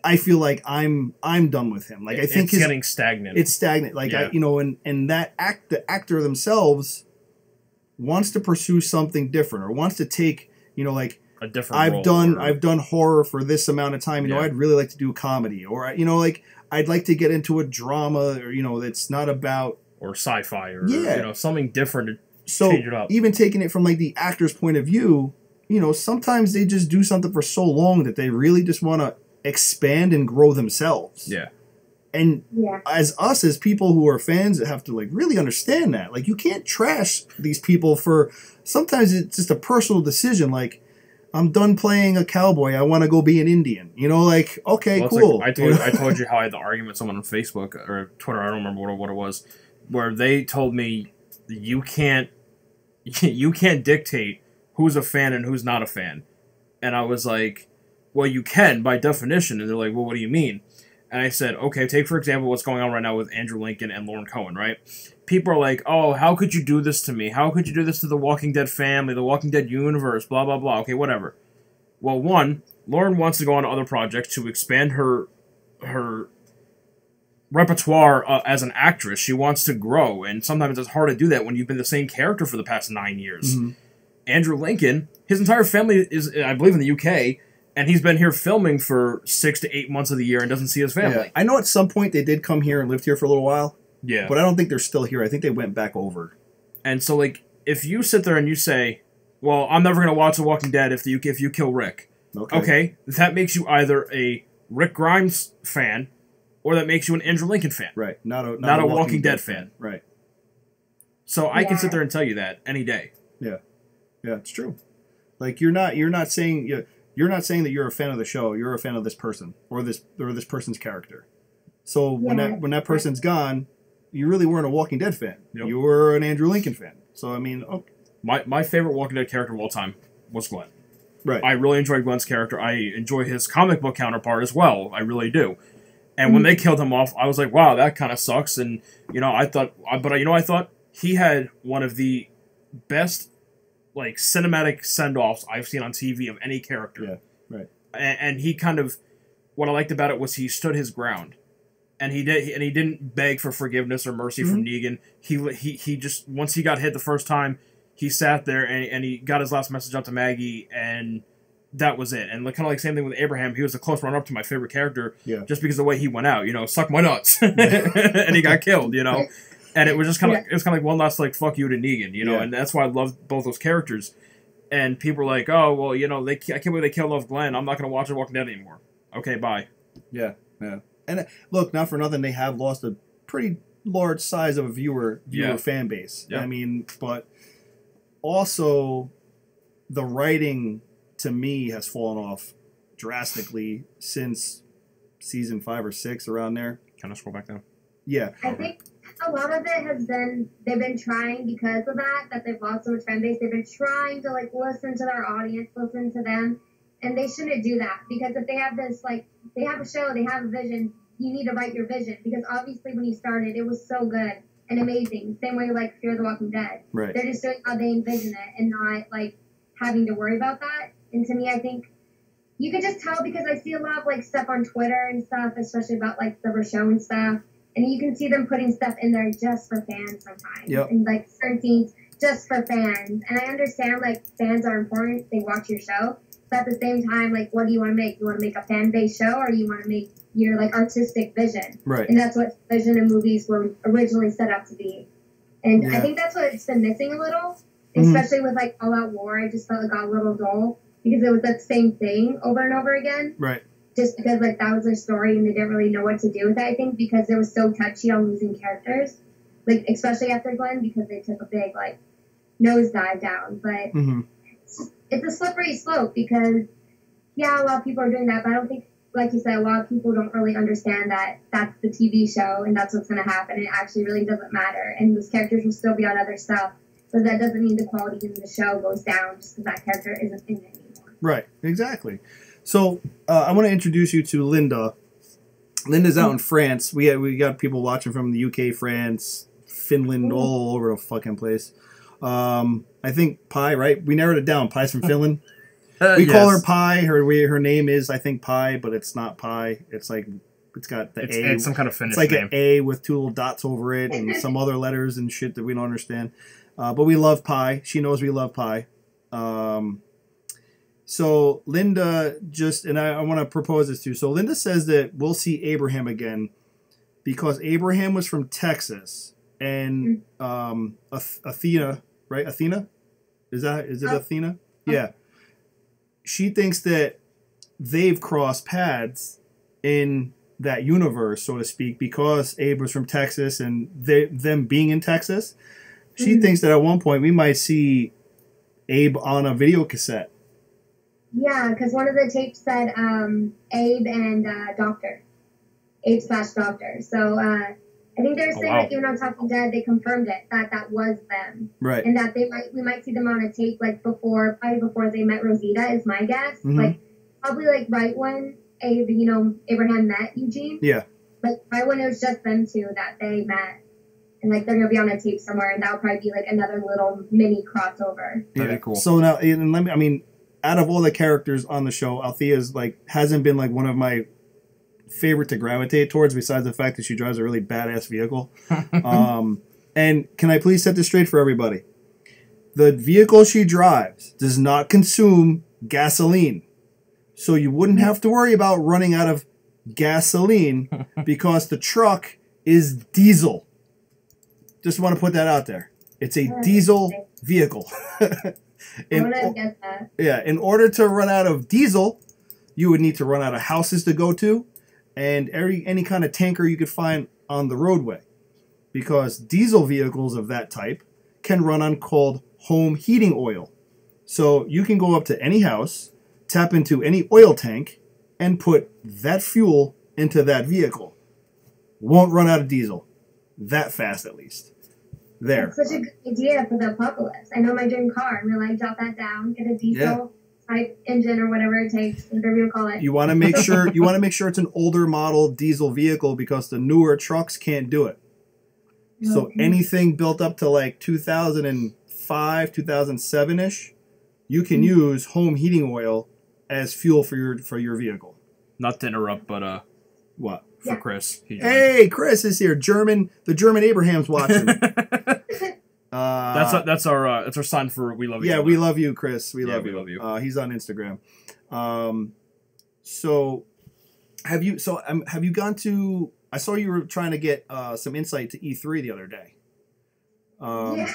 I feel like I'm done with him. I think it's getting stagnant. It's stagnant. And the actor themselves wants to pursue something different or wants to take, a different I've done horror for this amount of time. I'd really like to do comedy, or I'd like to get into a drama, or that's not about or sci-fi, or something different to change it up. Even taking it from the actor's point of view, sometimes they just do something for so long that they really just want to expand and grow themselves. Yeah. And as people who are fans have to like really understand that. Like, you can't trash these people for, sometimes it's just a personal decision. Like, I'm done playing a cowboy, I want to go be an Indian. Like, okay, well, cool. Like, I told you how I had the argument with someone on Facebook or Twitter, I don't remember what it was, where they told me you can't dictate who's a fan and who's not a fan. And I was like, well, you can by definition. And they're like, well, what do you mean? And I said, okay, take for example what's going on right now with Andrew Lincoln and Lauren Cohen, right? People are like, oh, how could you do this to me? How could you do this to the Walking Dead family, the Walking Dead universe, blah, blah, blah. Okay, whatever. Well, one, Lauren wants to go on to other projects to expand her repertoire as an actress. She wants to grow, and sometimes it's hard to do that when you've been the same character for the past 9 years. Mm-hmm. Andrew Lincoln, his entire family is, I believe, in the UK, and he's been here filming for 6 to 8 months of the year and doesn't see his family. Yeah. I know at some point they did come here and lived here for a little while. Yeah. But I don't think they're still here. I think they went back over. And so, like, if you sit there and you say, well, I'm never going to watch The Walking Dead if you kill Rick. Okay, that makes you either a Rick Grimes fan or that makes you an Andrew Lincoln fan. Right. Not a Walking Dead fan. Right. So I can sit there and tell you that any day. Yeah. Yeah, it's true. Like, you're not saying that you're a fan of the show. You're a fan of this person or this person's character. So when that person's gone, you really weren't a Walking Dead fan. Yep. You were an Andrew Lincoln fan. So I mean, my favorite Walking Dead character of all time was Glenn. Right. I really enjoyed Glenn's character. I enjoy his comic book counterpart as well. I really do. And when they killed him off, I was like, wow, that kind of sucks. And I thought he had one of the best like cinematic send-offs I've seen on TV of any character. Yeah, right. And he kind of, what I liked about it was he stood his ground, and he didn't beg for forgiveness or mercy from Negan. He just, once he got hit the first time, he sat there and he got his last message out to Maggie, and that was it. And kind of like same thing with Abraham, he was a close runner-up to my favorite character, just because of the way he went out. Suck my nuts, and he got killed. And it was just kind of like one last like fuck you to Negan, and that's why I love both those characters. And people are like, oh well, I can't believe they killed off Glenn. I'm not going to watch The Walking Dead anymore. Okay, bye. Yeah. And look, not for nothing, they have lost a pretty large size of a viewer fan base. Yep. I mean, but also the writing to me has fallen off drastically since season 5 or 6, around there. Can I scroll back down? Yeah. I think a lot of it has been, they've been trying, because of that they've lost so much fan base, they've been trying to like listen to their audience, listen to them, and they shouldn't do that, because if they have this, like, they have a show, they have a vision, you need to write your vision, because obviously when you started, it was so good and amazing, same way like Fear the Walking Dead. Right. They're just doing how they envision it and not like having to worry about that. And to me, I think you can just tell, because I see a lot of like stuff on Twitter and stuff, especially about like the Rochelle and stuff, and you can see them putting stuff in there just for fans sometimes. Yep. And like certain scenes just for fans. And I understand like fans are important, they watch your show, but at the same time, like, what do you want to make? You want to make a fan-based show, or do you want to make your like artistic vision? Right. And that's what vision in movies were originally set up to be. And I think that's what it's been missing a little, especially with like All Out War. I just felt it got a little dull, because it was that same thing over and over again. Right. Just because like that was their story and they didn't really know what to do with it, I think, because it was so touchy on losing characters, like especially after Glenn, because they took a big like nosedive down. But it's a slippery slope, because a lot of people are doing that, but I don't think, like you said, a lot of people don't really understand that that's the TV show and that's what's going to happen. It actually really doesn't matter, and those characters will still be on other stuff, but that doesn't mean the quality in the show goes down just because that character isn't in it anymore. Right, exactly. So I want to introduce you to Linda. Linda's out in France. We got people watching from the UK, France, Finland, all over the fucking place. I think Pi, right? We narrowed it down. Pi's from Finland. We call her Pi. Her name is, I think, Pi, but it's not Pi. It's like, it's got the A. It's some kind of Finnish name. It's like name. an A with 2 little dots over it and some other letters and shit that we don't understand. But we love Pi. She knows we love Pi. So Linda and I want to propose this too. So Linda says that we'll see Abraham again because Abraham was from Texas, and Athena, right? Athena? Is it Athena? Yeah. she thinks that they've crossed paths in that universe, so to speak, because Abe was from Texas and them being in Texas. She thinks that at one point we might see Abe on a video cassette. Yeah, because one of the tapes said Abe and Doctor. Abe/Doctor. So I think they were saying that even on Talking Dead, they confirmed it, that was them. Right. And that we might see them on a tape like probably before they met Rosita, is my guess. Like probably like right when Abe, Abraham met Eugene. Yeah. Like right when it was just them two that they met. And like they're gonna be on a tape somewhere, and that'll probably be like another little mini crossover. Very cool. So now, and out of all the characters on the show, Althea's like hasn't been like one of my favorite to gravitate towards, besides the fact that she drives a really badass vehicle. And can I please set this straight for everybody? The vehicle she drives does not consume gasoline, so you wouldn't have to worry about running out of gasoline because the truck is diesel. Just want to put that out there. It's a diesel vehicle. In order to run out of diesel, you would need to run out of houses to go to and any kind of tanker you could find on the roadway. Because diesel vehicles of that type can run on called home heating oil. So you can go up to any house, tap into any oil tank, and put that fuel into that vehicle. Won't run out of diesel. That fast, at least. There. That's such a good idea for the apocalypse. I know my dream car. I'm gonna jot that down. Get a diesel type engine or whatever it takes, whatever you call it. You want to make sure it's an older model diesel vehicle because the newer trucks can't do it. So anything built up to like 2005, 2007 ish, you can use home heating oil as fuel for your vehicle. Not to interrupt, but what? For Chris. Hey, Chris is here. The German Abraham's watching. That's our sign for we love you. Yeah, we love you, Chris. We love you. He's on Instagram. So have you gone to? I saw you were trying to get some insight to E3 the other day. Yeah,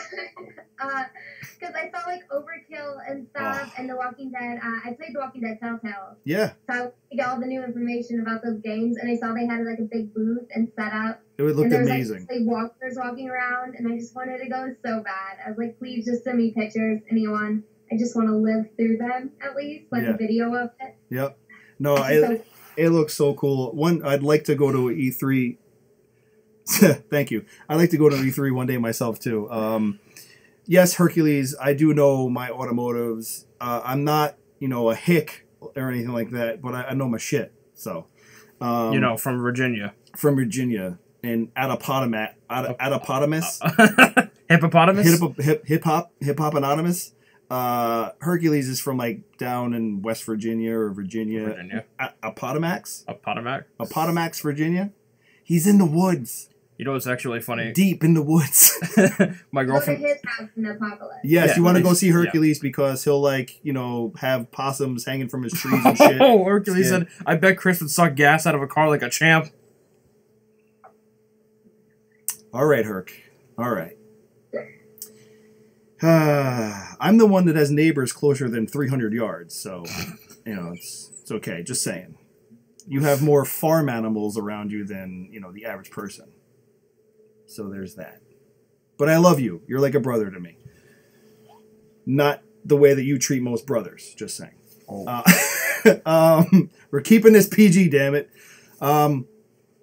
because I saw like Overkill and stuff, and The Walking Dead. I played The Walking Dead Telltale. Yeah. So I got all the new information about those games, and I saw they had like a big booth and set up. It would look amazing. Like walkers walking around, and I just wanted to go so bad. I was like, please just send me pictures, anyone. I just want to live through them at least, like a video of it. Yep. No, it looks so cool. I'd like to go to E3. Thank you. I'd like to go to E3 one day myself too. Yes, Hercules, I do know my automotives. I'm not, a hick or anything like that, but I know my shit. So, from Virginia. From Virginia and Hippopotamus. Hippopotamus? Hip-hop Hercules is from like down in West Virginia or Virginia. Appomattox, Virginia. He's in the woods. You know what's actually funny? Deep in the woods. My girlfriend. Look at his house in the apocalypse. Yes, you want to go see Hercules because he'll have possums hanging from his trees and shit. Oh, Hercules said, "I bet Chris would suck gas out of a car like a champ." All right, Herc. All right. I'm the one that has neighbors closer than 300 yards, so it's okay. Just saying. You have more farm animals around you than the average person. So there's that. But I love you. You're like a brother to me. Not the way that you treat most brothers. Just saying. Oh. We're keeping this PG, damn it. That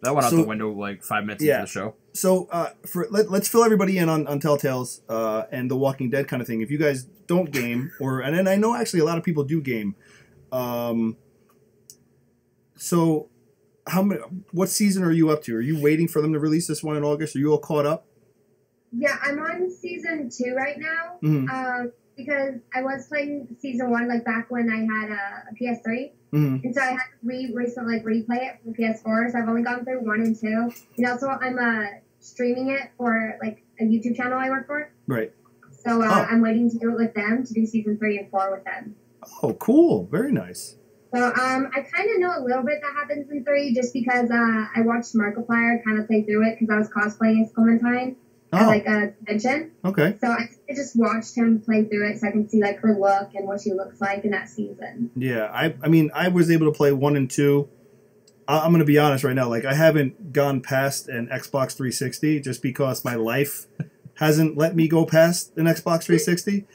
went out the window like 5 minutes into the show. So let's fill everybody in on Telltales and the Walking Dead kind of thing. If you guys don't game, and I know actually a lot of people do game. So what season are you up to? Are you waiting for them to release this one in August? Are you all caught up? Yeah, I'm on season 2 right now. Because I was playing season 1 like back when I had a PS3. And so I had to recently replay it for PS4. So I've only gone through 1 and 2. And also I'm streaming it for like a YouTube channel I work for. Right. So I'm waiting to do it with them, to do season 3 and 4 with them. Oh, cool. Very nice. So I kind of know a little bit that happens in 3 just because I watched Markiplier kind of play through it because I was cosplaying as Clementine. at like a convention. Okay. So I just watched him play through it so I can see like her look and what she looks like in that season. Yeah, I mean, I was able to play 1 and 2. I'm going to be honest right now. Like, I haven't gone past an Xbox 360 just because my life hasn't let me go past an Xbox 360.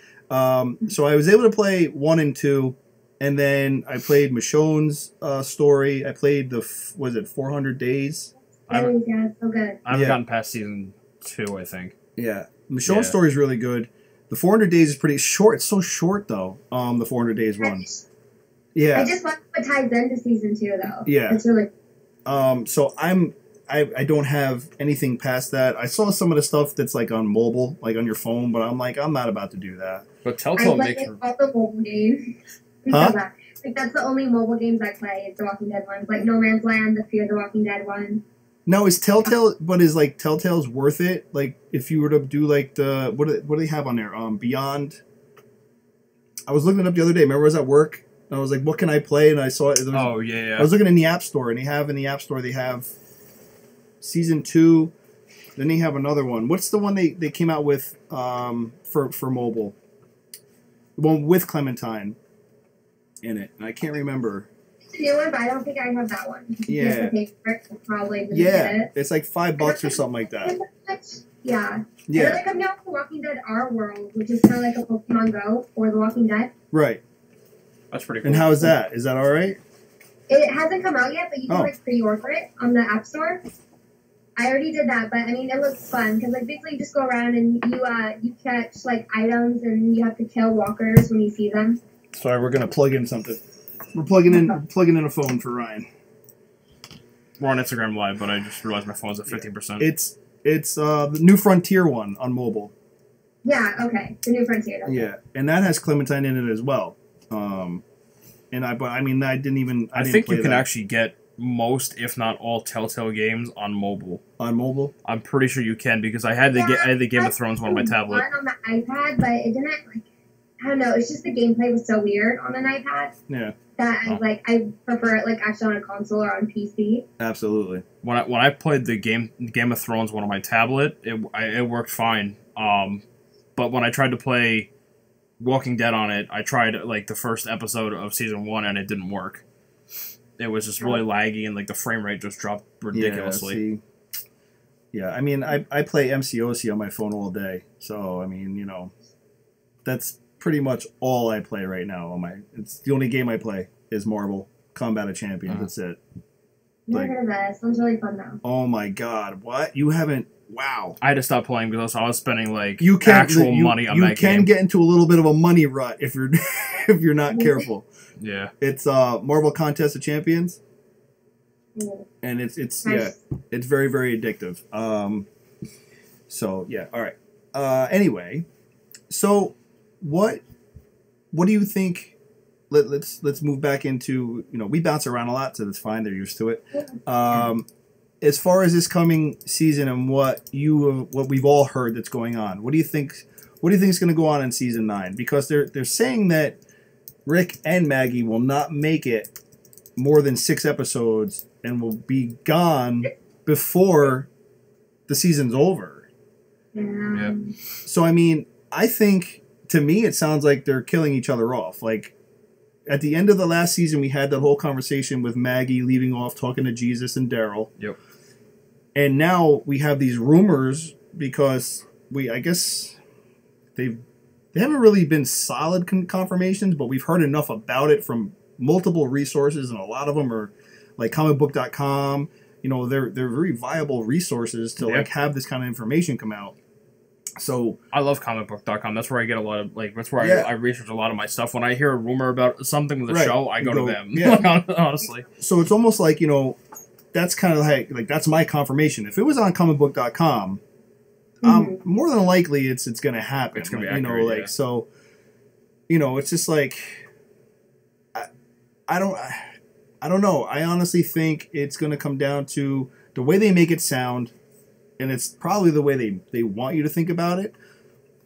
So I was able to play 1 and 2, and then I played Michonne's story. I played 400 Days? Yeah, so good. I haven't gotten past season 2, I think. Yeah. Michonne's story is really good. The 400 Days is pretty short. It's so short, though, the 400 Days one. Yeah. I just love what ties into season 2, though. Yeah. It's really so I don't have anything past that. I saw some of the stuff that's like on mobile, like on your phone, but I'm like, I'm not about to do that. But Telltale I makes play all the mobile games. Huh? Like, that's the only mobile games I play is the Walking Dead ones. Like No Man's Land, the Fear the Walking Dead one. Now, is Telltale, but is like Telltale's worth it? Like, if you were to do like what do they have on there? Beyond. I was looking it up the other day. Remember, I was at work and I was like, what can I play? And I saw it. Yeah. I was looking in the App Store, and they have season 2. Then they have another one. What's the one they came out with for mobile? The one with Clementine in it. And I can't remember. It's a new one, but I don't think I have that one. Yeah. Probably just Yeah. get it. It's like $5 or something like that. Yeah. Yeah. They're like coming out with The Walking Dead Our World, which is kind of like a Pokemon Go for The Walking Dead. Right. That's pretty cool. And how is that? Is that all right? It hasn't come out yet, but you can like pre-order it on the App Store. I already did that, but I mean, it looks fun because like basically you just go around and you catch like items and you have to kill walkers when you see them. Sorry, we're gonna plug in something. We're plugging in a phone for Ryan. We're on Instagram Live, but I just realized my phone's at 15%. It's the New Frontier one on mobile. Yeah. Okay. The New Frontier. Okay. Yeah, and that has Clementine in it as well. But I mean, I think you can actually get most, if not all, Telltale games on mobile. On mobile? I'm pretty sure you can because I had the Game of Thrones one on my tablet. On the iPad, but it didn't like. I don't know. It's just the gameplay was so weird on an iPad. Yeah. That I prefer it like actually on a console or on PC. Absolutely. When I played the Game of Thrones one on my tablet, it worked fine. But when I tried to play Walking Dead on it, I tried like the first episode of season 1 and it didn't work. It was just really laggy and like the frame rate just dropped ridiculously. Yeah, I mean, I play MCOC on my phone all day, so I mean, that's pretty much all I play right now. It's the only game I play is Marvel Combat of Champions. That's it. Never heard of that. Sounds really fun though. Oh my god, what? You haven't? Wow. I had to stop playing because I was spending like actual money on that game. You can get into a little bit of a money rut if you're if you're not careful. Yeah. It's Marvel Contest of Champions. And it's nice. Yeah, it's very, very addictive. So yeah, all right. Anyway, so what do you think? Let's move back into, we bounce around a lot, so that's fine. They're used to it. As far as this coming season and what we've all heard that's going on, what do you think? What do you think is going to go on in season 9? Because they're saying that Rick and Maggie will not make it more than 6 episodes and will be gone before the season's over. Yeah. So, I mean, I think, to me, it sounds like they're killing each other off. Like, at the end of the last season, we had that whole conversation with Maggie leaving off, talking to Jesus and Daryl. Yep. And now we have these rumors because I guess they haven't really been solid confirmations, but we've heard enough about it from multiple resources, and a lot of them are like comicbook.com. They're very viable resources to like have this kind of information come out. So I love comicbook.com. That's where I get a lot of that's where I research a lot of my stuff. When I hear a rumor about something with a show, I go to them. Yeah. Honestly. So it's almost like, that's kind of like that's my confirmation. If it was on comicbook.com, more than likely it's going to happen. It's going to be accurate, so it's just like I don't know. I honestly think it's going to come down to the way they make it sound, and it's probably the way they want you to think about it.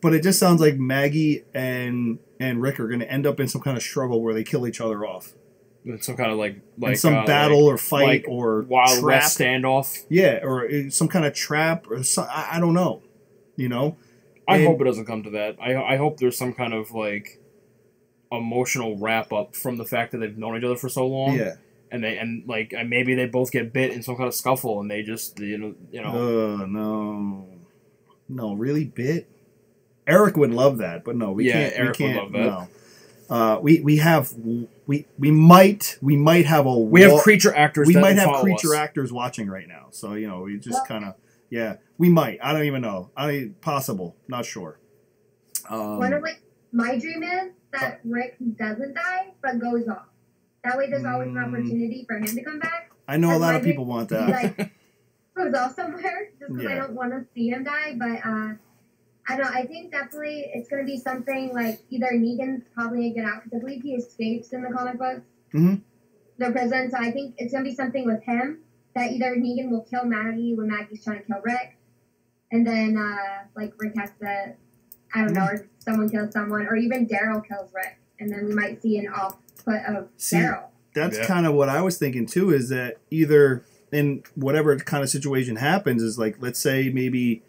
But it just sounds like Maggie and Rick are going to end up in some kind of struggle where they kill each other off. Some kind of like some battle or fight or Wild trap. West standoff. Yeah, or some kind of trap or I don't know. you know? I hope it doesn't come to that. I hope there's some kind of, like, emotional wrap-up from the fact that they've known each other for so long. Yeah. And maybe they both get bit in some kind of scuffle, and they just, No, really bit? Eric would love that, but no, we can't. Eric would love that. No. We might have creature actors. We might have creature actors watching right now. So we just kind of we might. I don't even know. Possible. Not sure. One of my dream is that Rick doesn't die but goes off. That way, there's always an opportunity for him to come back. I know a lot of people want that. Goes off somewhere just because I don't want to see him die, but. I don't know. I think definitely it's going to be something like either Negan's probably going to get out because I believe he escapes in the comic books. Mm-hmm. The prison. So I think it's going to be something with him that either Negan will kill Maggie when Maggie's trying to kill Rick, and then Rick has to, I don't know, or someone kills someone, or even Daryl kills Rick, and then we might see an off-put of Daryl. That's kind of what I was thinking too. Is that either in whatever kind of situation happens is like, let's say maybe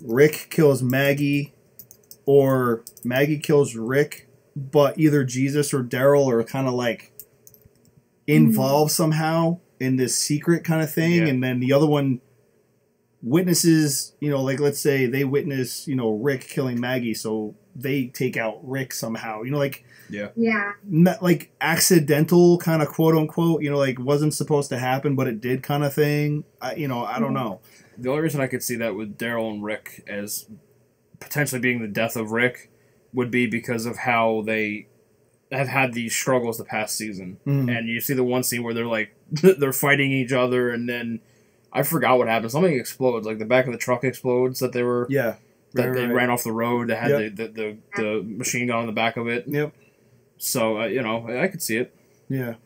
Rick kills Maggie, or Maggie kills Rick, but either Jesus or Daryl are kind of like involved somehow in this secret kind of thing, and then the other one witnesses, let's say they witness, Rick killing Maggie, so they take out Rick somehow, not like accidental kind of quote unquote, wasn't supposed to happen, but it did kind of thing. I don't know. The only reason I could see that with Daryl and Rick as potentially being the death of Rick would be because of how they have had these struggles the past season. Mm. And you see the one scene where they're they're fighting each other, and then I forgot what happened. Something explodes, like the back of the truck explodes that they were they ran off the road. They had the machine gun on the back of it. Yep. So I could see it. Yeah.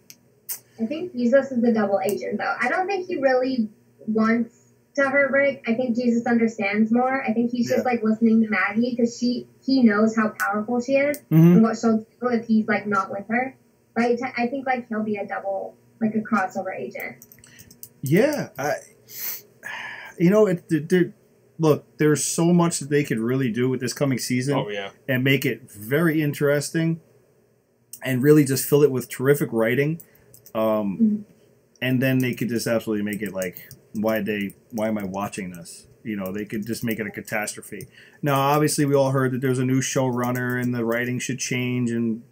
I think Jesus is a double agent, though. I don't think he really wants to hurt Rick. I think Jesus understands more. I think he's just listening to Maggie because he knows how powerful she is and what she'll do if he's not with her. But I think he'll be a double, a crossover agent. Yeah, look, there's so much that they could really do with this coming season. Oh yeah, and make it very interesting, and really just fill it with terrific writing. And then they could just absolutely make it why am I watching this? They could just make it a catastrophe. Now, obviously, we all heard that there's a new showrunner and the writing should change and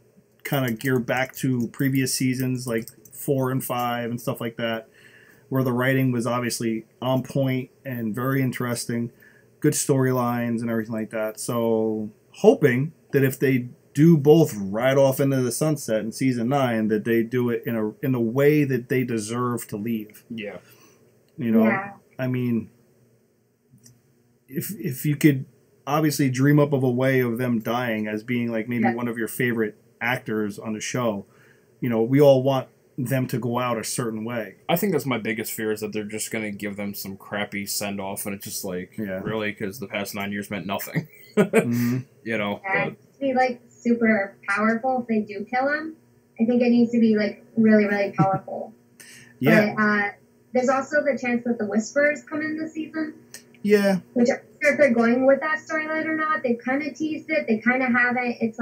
kind of gear back to previous seasons like 4 and 5 and stuff like that, where the writing was obviously on point and very interesting, good storylines and everything like that. So, hoping that if they do both ride off into the sunset in season 9, that they do it in a way that they deserve to leave. Yeah. I mean, if you could obviously dream up of a way of them dying as being maybe one of your favorite actors on the show, we all want them to go out a certain way. I think that's my biggest fear is that they're just going to give them some crappy send off, and it's just really, because the past 9 years meant nothing. Mm-hmm. To be super powerful if they do kill him. I think it needs to be really, really powerful. Yeah. But, there's also the chance that the Whisperers come in this season. Yeah. Which I'm not sure if they're going with that storyline or not. They've kind of teased it. They kind of haven't. It's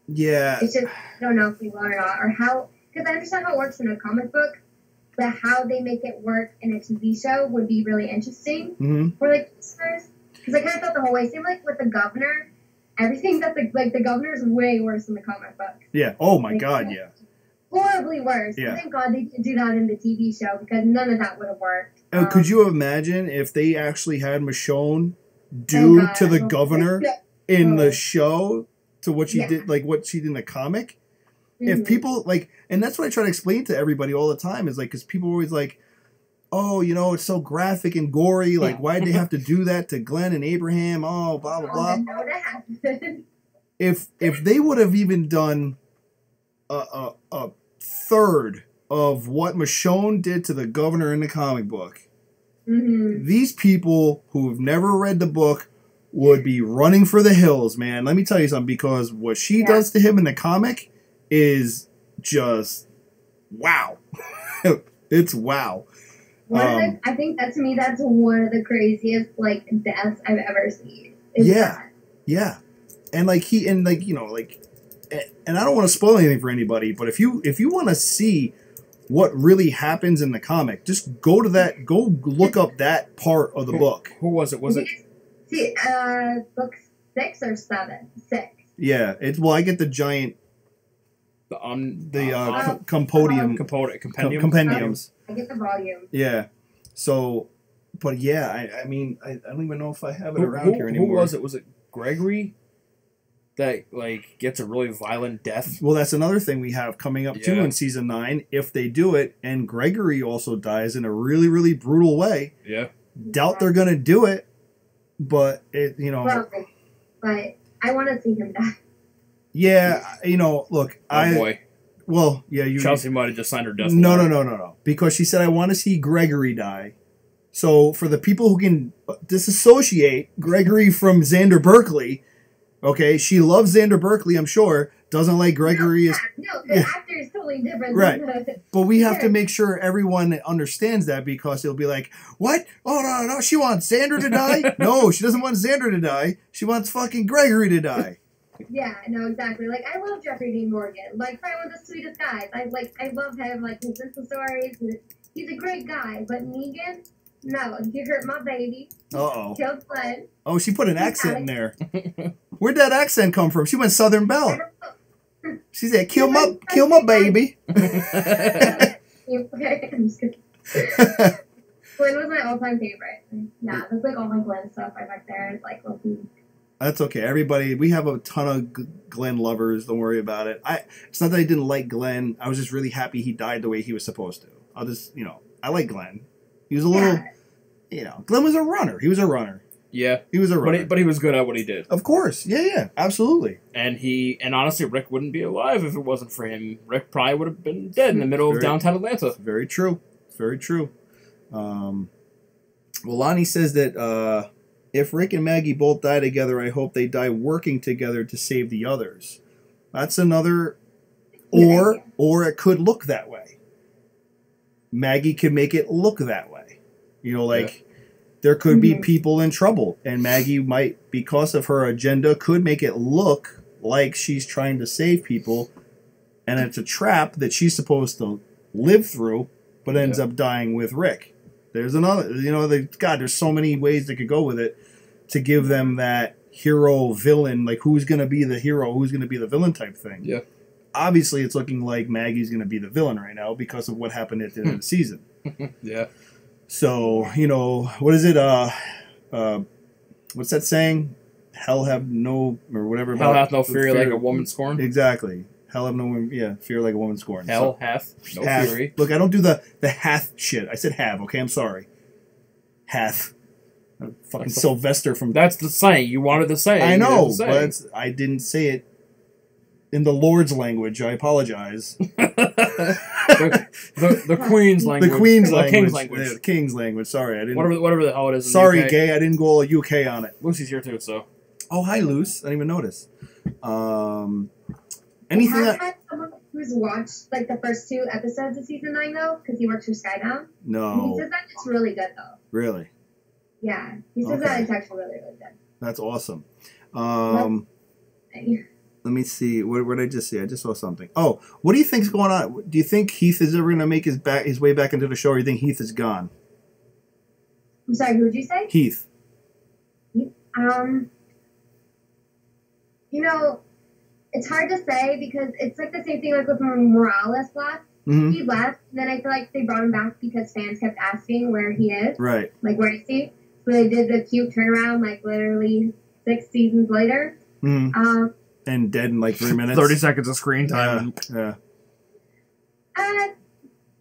yeah. It's just, I don't know if we will or not. Or how, because I understand how it works in a comic book, but how they make it work in a TV show would be really interesting for Whisperers. Because I kind of felt the whole way. Same with the governor. Everything that the governor is way worse in the comic book. Yeah. Oh my God, yeah. Horribly worse. Yeah. Thank God they didn't do that in the TV show because none of that would have worked. Could you imagine if they actually had Michonne do to the governor in the show to what she did, what she did in the comic? If people and that's what I try to explain to everybody all the time is because people are always oh, it's so graphic and gory. Why did they have to do that to Glenn and Abraham? Oh, blah blah blah. If they would have even done a third of what Michonne did to the governor in the comic book, these people who have never read the book would be running for the hills, man. Let me tell you something, because what she does to him in the comic is just wow. It's wow. I think that to me, that's one of the craziest like deaths I've ever seen. Yeah, and like and I don't want to spoil anything for anybody, but if you want to see what really happens in the comic, just go look up that part of the book. Who was it? Was it? See, book 6 or 7? 6. Yeah, I get the giant. Compendiums. I get the volume. Yeah. So, but yeah, I mean, I don't even know if I have it around here anymore. Who was it? Was it Gregory? That like gets a really violent death. Well, that's another thing we have coming up too in season 9. If they do it, and Gregory also dies in a really, really brutal way. Yeah. Doubt they're gonna do it, but Well, but I want to see him die. Yeah, look, boy. Well, yeah, Chelsea might have just signed her death. No. Because she said, I want to see Gregory die. So for the people who can disassociate Gregory from Xander Berkeley, okay, she loves Xander Berkeley, I'm sure, doesn't like Gregory. The actor is totally different. Right. But we have to make sure everyone understands that, because it'll be like, what? Oh, no, she wants Xander to die? No, she doesn't want Xander to die. She wants fucking Gregory to die. Yeah, no, exactly. Like, I love Jeffrey Dean Morgan. Like, probably one of the sweetest guys. I love him. Like, his Insta stories. He's a great guy. But Negan, no, he hurt my baby. Uh-oh. Killed Glenn. Oh, she put an accent in there. Where'd that accent come from? She went Southern Belle. She said, kill my baby. Okay, I'm just kidding. Glenn was my all-time favorite. Yeah, that's like all my Glenn stuff right back there. It's like, that's okay. Everybody, we have a ton of Glenn lovers. Don't worry about it. It's not that I didn't like Glenn. I was just really happy he died the way he was supposed to. I like Glenn. He was a little, Glenn was a runner. He was a runner. Yeah. He was a runner. But he was good at what he did. Of course. Yeah, absolutely. And honestly, Rick wouldn't be alive if it wasn't for him. Rick probably would have been dead in the middle of downtown Atlanta. Very true. Very true. Well, Lonnie says that, if Rick and Maggie both die together, I hope they die working together to save the others. That's another... Or it could look that way. Maggie could make it look that way. There could be people in trouble, and Maggie might, because of her agenda, could make it look like she's trying to save people, and it's a trap that she's supposed to live through, but ends up dying with Rick. There's another, there's so many ways they could go with it to give them that hero villain, like who's going to be the hero, who's going to be the villain type thing. Yeah. Obviously, it's looking like Maggie's going to be the villain right now because of what happened at the end of the season. Yeah. So, what is it? What's that saying? Hell have no, or whatever. Hell hath no fury like a woman scorned. Exactly. Hell have no, fear like a woman scorned. Hell hath no fury. Look, I don't do the hath shit. I said have, okay? I'm sorry. Hath. Fucking Sylvester from... That's the saying. You wanted to say. I know, but I didn't say it in the Lord's language. I apologize. the Queen's language. The Queen's language. The King's language. The King's language. Sorry, I didn't... Whatever the hell it is in Sorry, the UK. gay. I didn't go all UK on it. Lucy's here too, so... Oh, hi, Luce. I didn't even notice. Anything have had someone who's watched like the first 2 episodes of season 9 though, because he works for Skybound. No. He says that it's really good though. Really? Yeah, he says that it's actually really, really good. That's awesome. Let me see. What did I just see? I just saw something. Oh, what do you think's going on? Do you think Heath is ever going to make his way back into the show, or do you think Heath is gone? I'm sorry, who would you say? Heath. It's hard to say because it's like the same thing like with Morales left. Mm-hmm. He left, then I feel like they brought him back because fans kept asking where he is. Right. Like, where is he? So they did the cute turnaround, like, literally 6 seasons later. Mm-hmm. And dead in, like, 3 minutes. 30 seconds of screen time. Yeah. I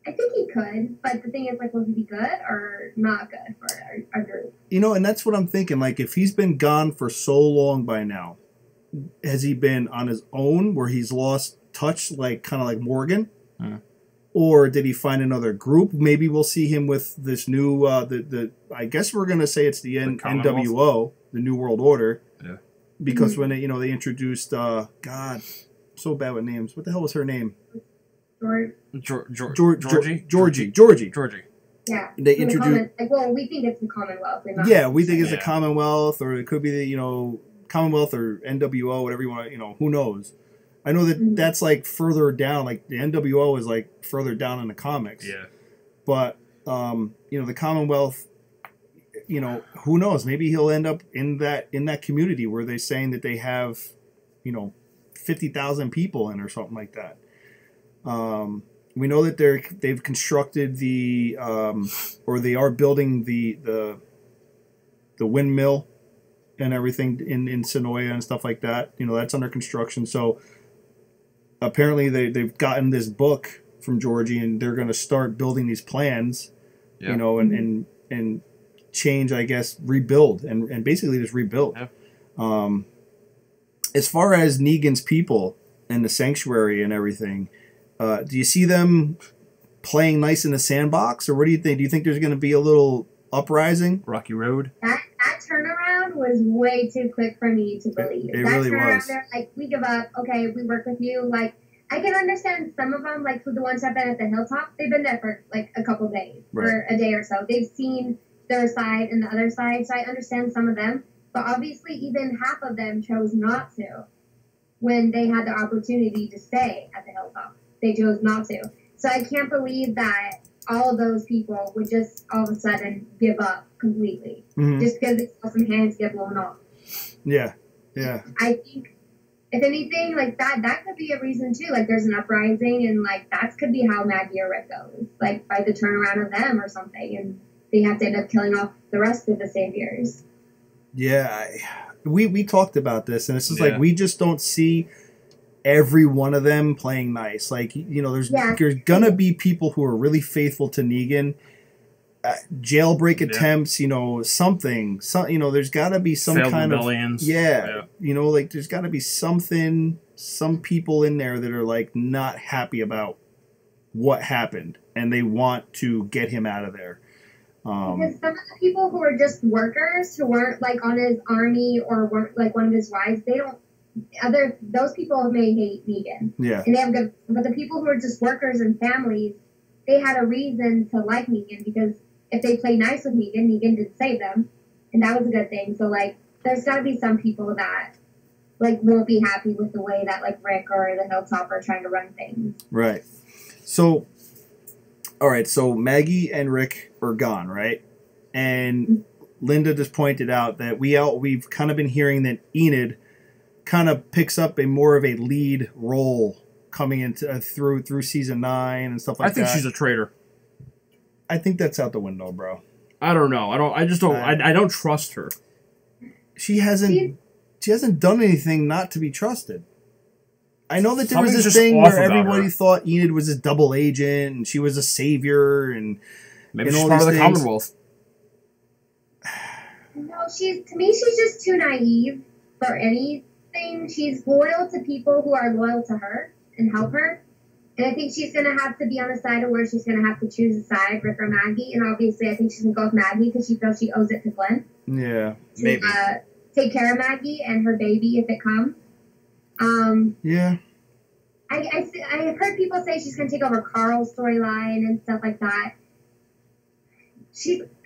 think he could, but the thing is, like, will he be good or not good for our group? And that's what I'm thinking. Like, if he's been gone for so long by now, has he been on his own where he's lost touch, like, kind of like Morgan? Or did he find another group? Maybe we'll see him with this new, I guess we're going to say it's the NWO, the New World Order. Yeah. Because when they introduced, God, I'm so bad with names. What the hell was her name? Georgie. Georgie. Yeah. They So introduced. well, we think it's the Commonwealth. Yeah, we think it's the Yeah. Commonwealth, or it could be the Commonwealth or NWO, whatever you want. Who knows? I know that Mhm. that's like further down. Like the NWO is like further down in the comics. Yeah. But the Commonwealth. Who knows? Maybe he'll end up in that community where they're saying that they have, 50,000 people in or something like that. We know that they've constructed or they are building the windmill and everything in Sonoya and stuff like that. That's under construction. So apparently they've gotten this book from Georgie, and they're going to start building these plans. Yeah. And change, I guess, rebuild and basically just rebuild. Yeah. As far as Negan's people and the sanctuary and everything, do you see them playing nice in the sandbox, or what do you think? Do you think there's going to be a little uprising? Rocky Road. That turnaround was way too quick for me to believe. It that really turnaround, was. they're like, we give up. Okay, we work with you. Like, I can understand some of them, like the ones that have been at the hilltop. They've been there for like a couple days, for a day or so. They've seen their side and the other side, so I understand some of them. But obviously, even half of them chose not to when they had the opportunity to stay at the hilltop. They chose not to. So I can't believe that all of those people would just all of a sudden give up completely, just because they saw some hands get blown off. Yeah. I think, if anything, like that could be a reason too. Like there's an uprising, and like that could be how Maggie or Rick goes, like by the turnaround of them or something, and they have to end up killing off the rest of the saviors. Yeah, we talked about this, and it's just Yeah. like we just don't see every one of them playing nice. Like there's gonna be people who are really faithful to Negan. Jailbreak attempts, something. There's got to be some Failed kind rebellions. of like there's got to be something. Some people in there that are like not happy about what happened, and they want to get him out of there. Because some of the people who are just workers, who weren't like on his army or weren't like one of his wives, those people may hate Negan. Yeah. And they have good, but the people who are just workers and families, they had a reason to like Negan, because if they play nice with Negan, Negan did save them, and that was a good thing. So like, there's got to be some people that like won't be happy with the way that like Rick or the Hilltop are trying to run things. Right. So, all right. So Maggie and Rick are gone, right? And Linda just pointed out that we've kind of been hearing that Enid kind of picks up more of a lead role coming into through season 9 and stuff like that. I think she's a traitor. I think that's out the window, bro. I don't know. I don't trust her. She hasn't done anything not to be trusted. I know that there was this thing where everybody thought Enid was a double agent and she was a savior and maybe and she's all part of these the things. Commonwealth. No, she's just too naive for anything. She's loyal to people who are loyal to her and help her. And I think she's going to have to be on a side of where she's going to have to choose a side, Rick or Maggie. And obviously, I think she's going to go with Maggie because she feels she owes it to Glenn. Yeah, to, maybe. Take care of Maggie and her baby if it comes. Yeah. I've heard people say she's going to take over Carl's storyline and stuff like that.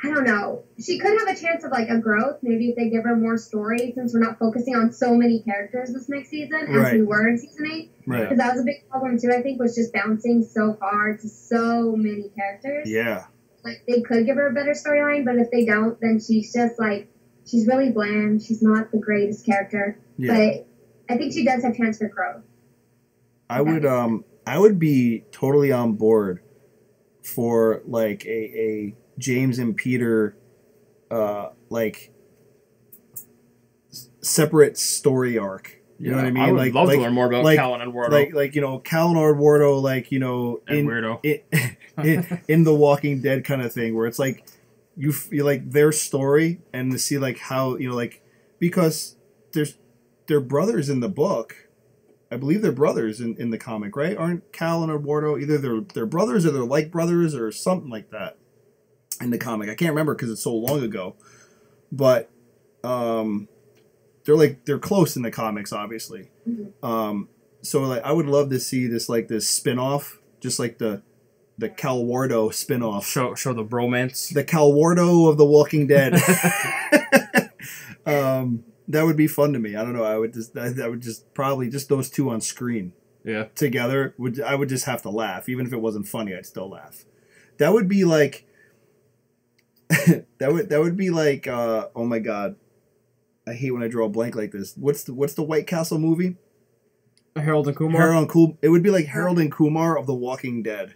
I don't know. She could have a chance of like a growth, maybe if they give her more story, since we're not focusing on so many characters this next season as we were in season 8. Right. Because that was a big problem too, I think, was just bouncing so far to so many characters. Yeah. Like they could give her a better storyline, but if they don't, then she's just like, she's really bland. She's not the greatest character. Yeah. But I think she does have chance for growth. I would be totally on board for like a James and Peter like separate story arc. You know what I mean? I would love to learn more about Cal and Eduardo. Cal and Eduardo, in the Walking Dead kind of thing, where it's like you like their story and to see like how because they're brothers in the book. I believe they're brothers in the comic, right? Aren't Cal and Eduardo either they're brothers or they're like brothers or something like that in the comic? I can't remember because it's so long ago, but they're close in the comics, obviously. Mm-hmm. So like I would love to see this spin-off, just like the the Calwardo spinoff. Show the bromance. The Calwardo of The Walking Dead. That would be fun to me. I don't know. I would just probably just those two on screen. Yeah. Together, I would just have to laugh. Even if it wasn't funny, I'd still laugh. That would be like that would be like oh my god. I hate when I draw a blank like this. What's the White Castle movie? Harold and Kumar. It would be like Harold and Kumar of The Walking Dead.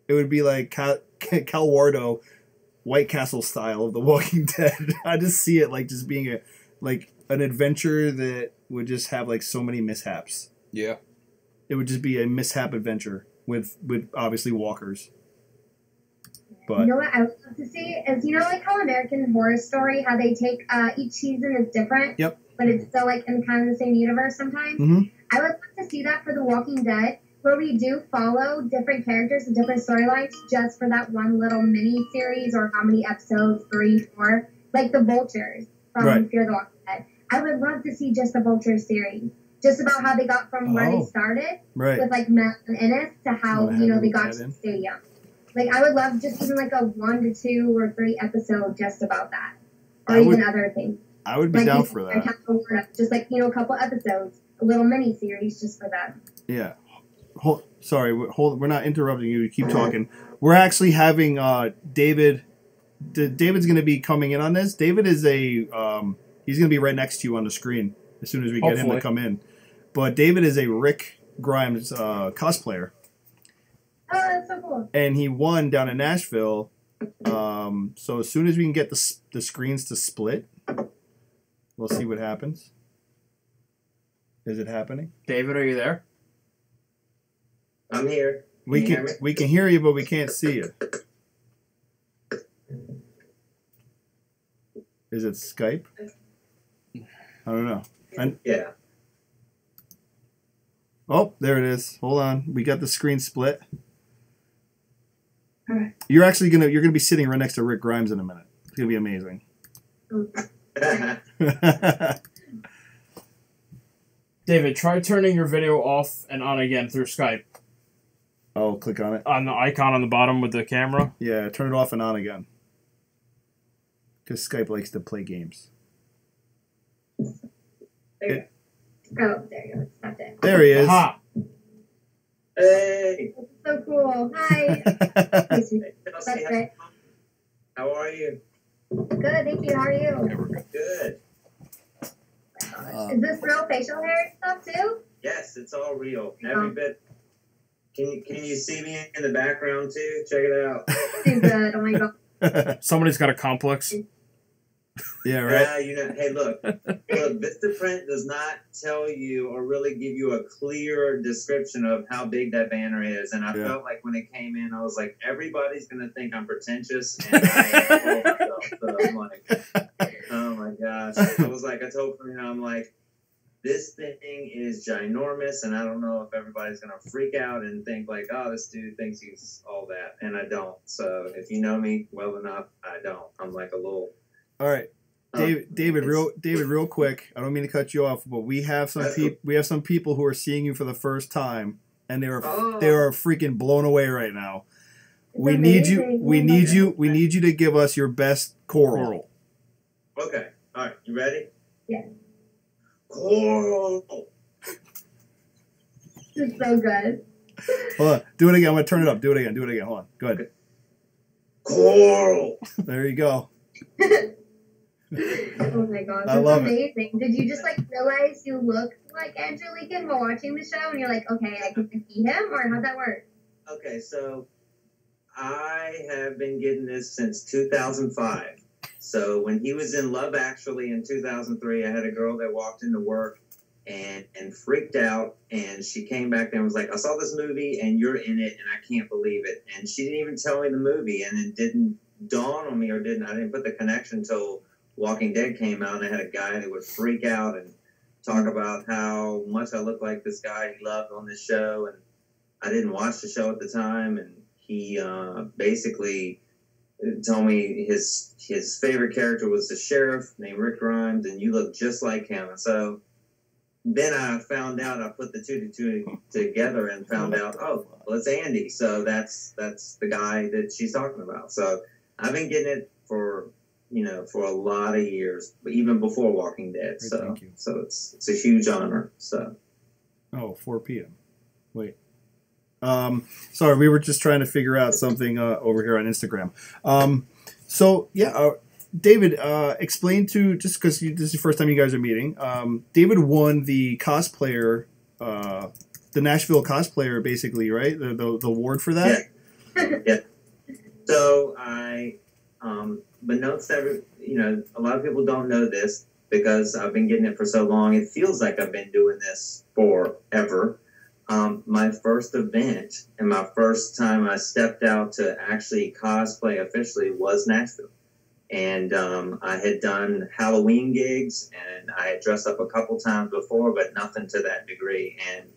It would be like Calwardo, White Castle style of The Walking Dead. I just see it like just being an adventure that would just have like so many mishaps. Yeah. It would just be a mishap adventure with obviously walkers. But you know what I would love to see is, you know, like how American Horror Story, how they take each season is different. Yep. But it's still like in kind of the same universe sometimes. Mm-hmm. I would love to see that for The Walking Dead, where we do follow different characters and different storylines just for that one little mini series, or how many episodes, 3, 4, like the Vultures from Fear the Walking Dead. I would love to see just the Vultures series. Just about how they got from where they started with like Mel and Ennis to how, you know, they got to the stadium. Like, I would love just even like a 1 to 2 or 3 episode just about that. Or even other things. I would be like, down for that. Just like, you know, a couple episodes, a little mini series just for them. Yeah. Sorry, we're not interrupting you. Keep talking. We're actually having David. David's going to be coming in on this. David is he's going to be right next to you on the screen as soon as we get him to come in. But David is a Rick Grimes cosplayer. Oh, that's so cool. And he won down in Nashville. So as soon as we can get the screens to split, we'll see what happens. Is it happening? David, are you there? I'm here. We can hear you, but we can't see you. Is it Skype? I don't know. Yeah. Oh, there it is. Hold on. We got the screen split. All right. You're gonna be sitting right next to Rick Grimes in a minute. It's gonna be amazing. David, try turning your video off and on again through Skype. Oh, click on it. On the icon on the bottom with the camera? Yeah, turn it off and on again. Because Skype likes to play games. There you go. That's it. There he is. Aha. Hey. That's so cool. Hi. That's it. How are you? Good, thank you. How are you? Good. Is this real facial hair stuff too? Yes, it's all real. Every bit. Can you see me in the background too? Check it out. Too good. Oh my god. Somebody's got a complex. Yeah, right. Yeah, you know. Hey, look. Vistaprint does not tell you or really give you a clear description of how big that banner is, and I felt like when it came in, I was like, everybody's gonna think I'm pretentious, and so I'm like, oh my gosh. I was like, I told Karina, I'm like, this thing is ginormous, and I don't know if everybody's gonna freak out and think like, oh, this dude thinks he's all that, and I don't. So if you know me well enough, I don't. I'm like a little. All right, David, real quick. I don't mean to cut you off, but we have some people who are seeing you for the first time, and they are freaking blown away right now. We need you to give us your best coral. Okay, all right, you ready? Yeah. Coral. It's so good. Hold on, do it again. I'm gonna turn it up. Do it again. Hold on. Go ahead. Coral. There you go. Oh my god, I love amazing. Did you just like realize you looked like Andrew Lincoln while watching the show and you're like, okay, I can see him, or how'd that work? Okay, so I have been getting this since 2005. So when he was in Love Actually in 2003, I had a girl that walked into work and freaked out, and she came back there and was like, I saw this movie and you're in it and I can't believe it. And she didn't even tell me the movie, and it didn't dawn on me, I didn't put the connection until Walking Dead came out, and I had a guy that would freak out and talk about how much I looked like this guy he loved on this show, and I didn't watch the show at the time, and he basically told me his favorite character was the sheriff named Rick Grimes, and you look just like him. And so then I found out, I put the two to two together and found out, oh, well, it's Andy. So that's the guy that she's talking about. So I've been getting it for a lot of years, even before Walking Dead. Great, So thank you. so it's a huge honor. So 4 p.m. Wait. Sorry, we were just trying to figure out something over here on Instagram. David, explain to, just because this is the first time you guys are meeting, David won the cosplayer, the Nashville cosplayer, basically, right? The award for that? Yeah. So I, but notes that, a lot of people don't know this because I've been getting it for so long. It feels like I've been doing this forever. My first event and my first time I stepped out to actually cosplay officially was Nashville. And I had done Halloween gigs, and I had dressed up a couple times before, but nothing to that degree. And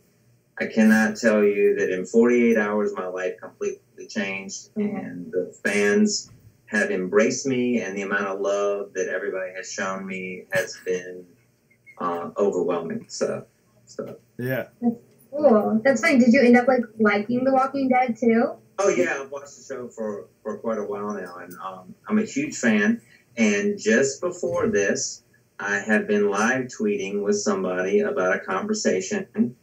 I cannot tell you that in 48 hours, my life completely changed, and the fans have embraced me, and the amount of love that everybody has shown me has been overwhelming. So Yeah. Cool. That's fine. Did you end up liking The Walking Dead too? Oh yeah, I've watched the show for quite a while now, and I'm a huge fan. And just before this, I have been live tweeting with somebody about a conversation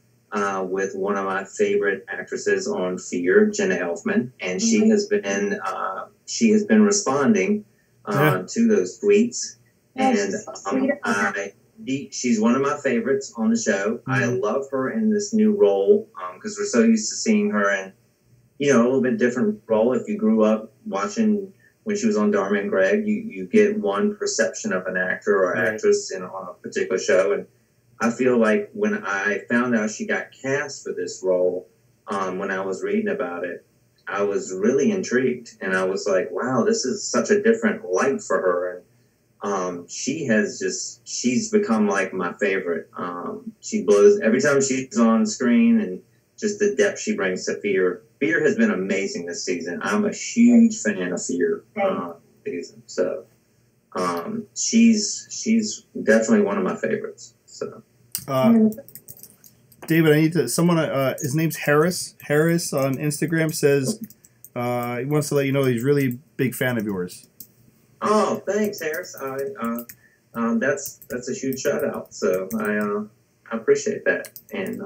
with one of my favorite actresses on Fear, Jenna Elfman, and she has been responding to those tweets, and she's one of my favorites on the show. I love her in this new role because we're so used to seeing her in a little bit different role. If you grew up watching when she was on Dharma and Greg, you get one perception of an actor or actress on a particular show. And I feel like when I found out she got cast for this role, when I was reading about it, I was really intrigued. And I was like, wow, this is such a different light for her. And she's become like my favorite. She blows every time she's on screen, and just the depth she brings to Fear. Fear has been amazing this season. I'm a huge fan of Fear season. So she's definitely one of my favorites. So David, I need to his name's Harris. Harris on Instagram says he wants to let you know he's really big fan of yours. Oh, thanks, Harris. That's a huge shout out. So I appreciate that. And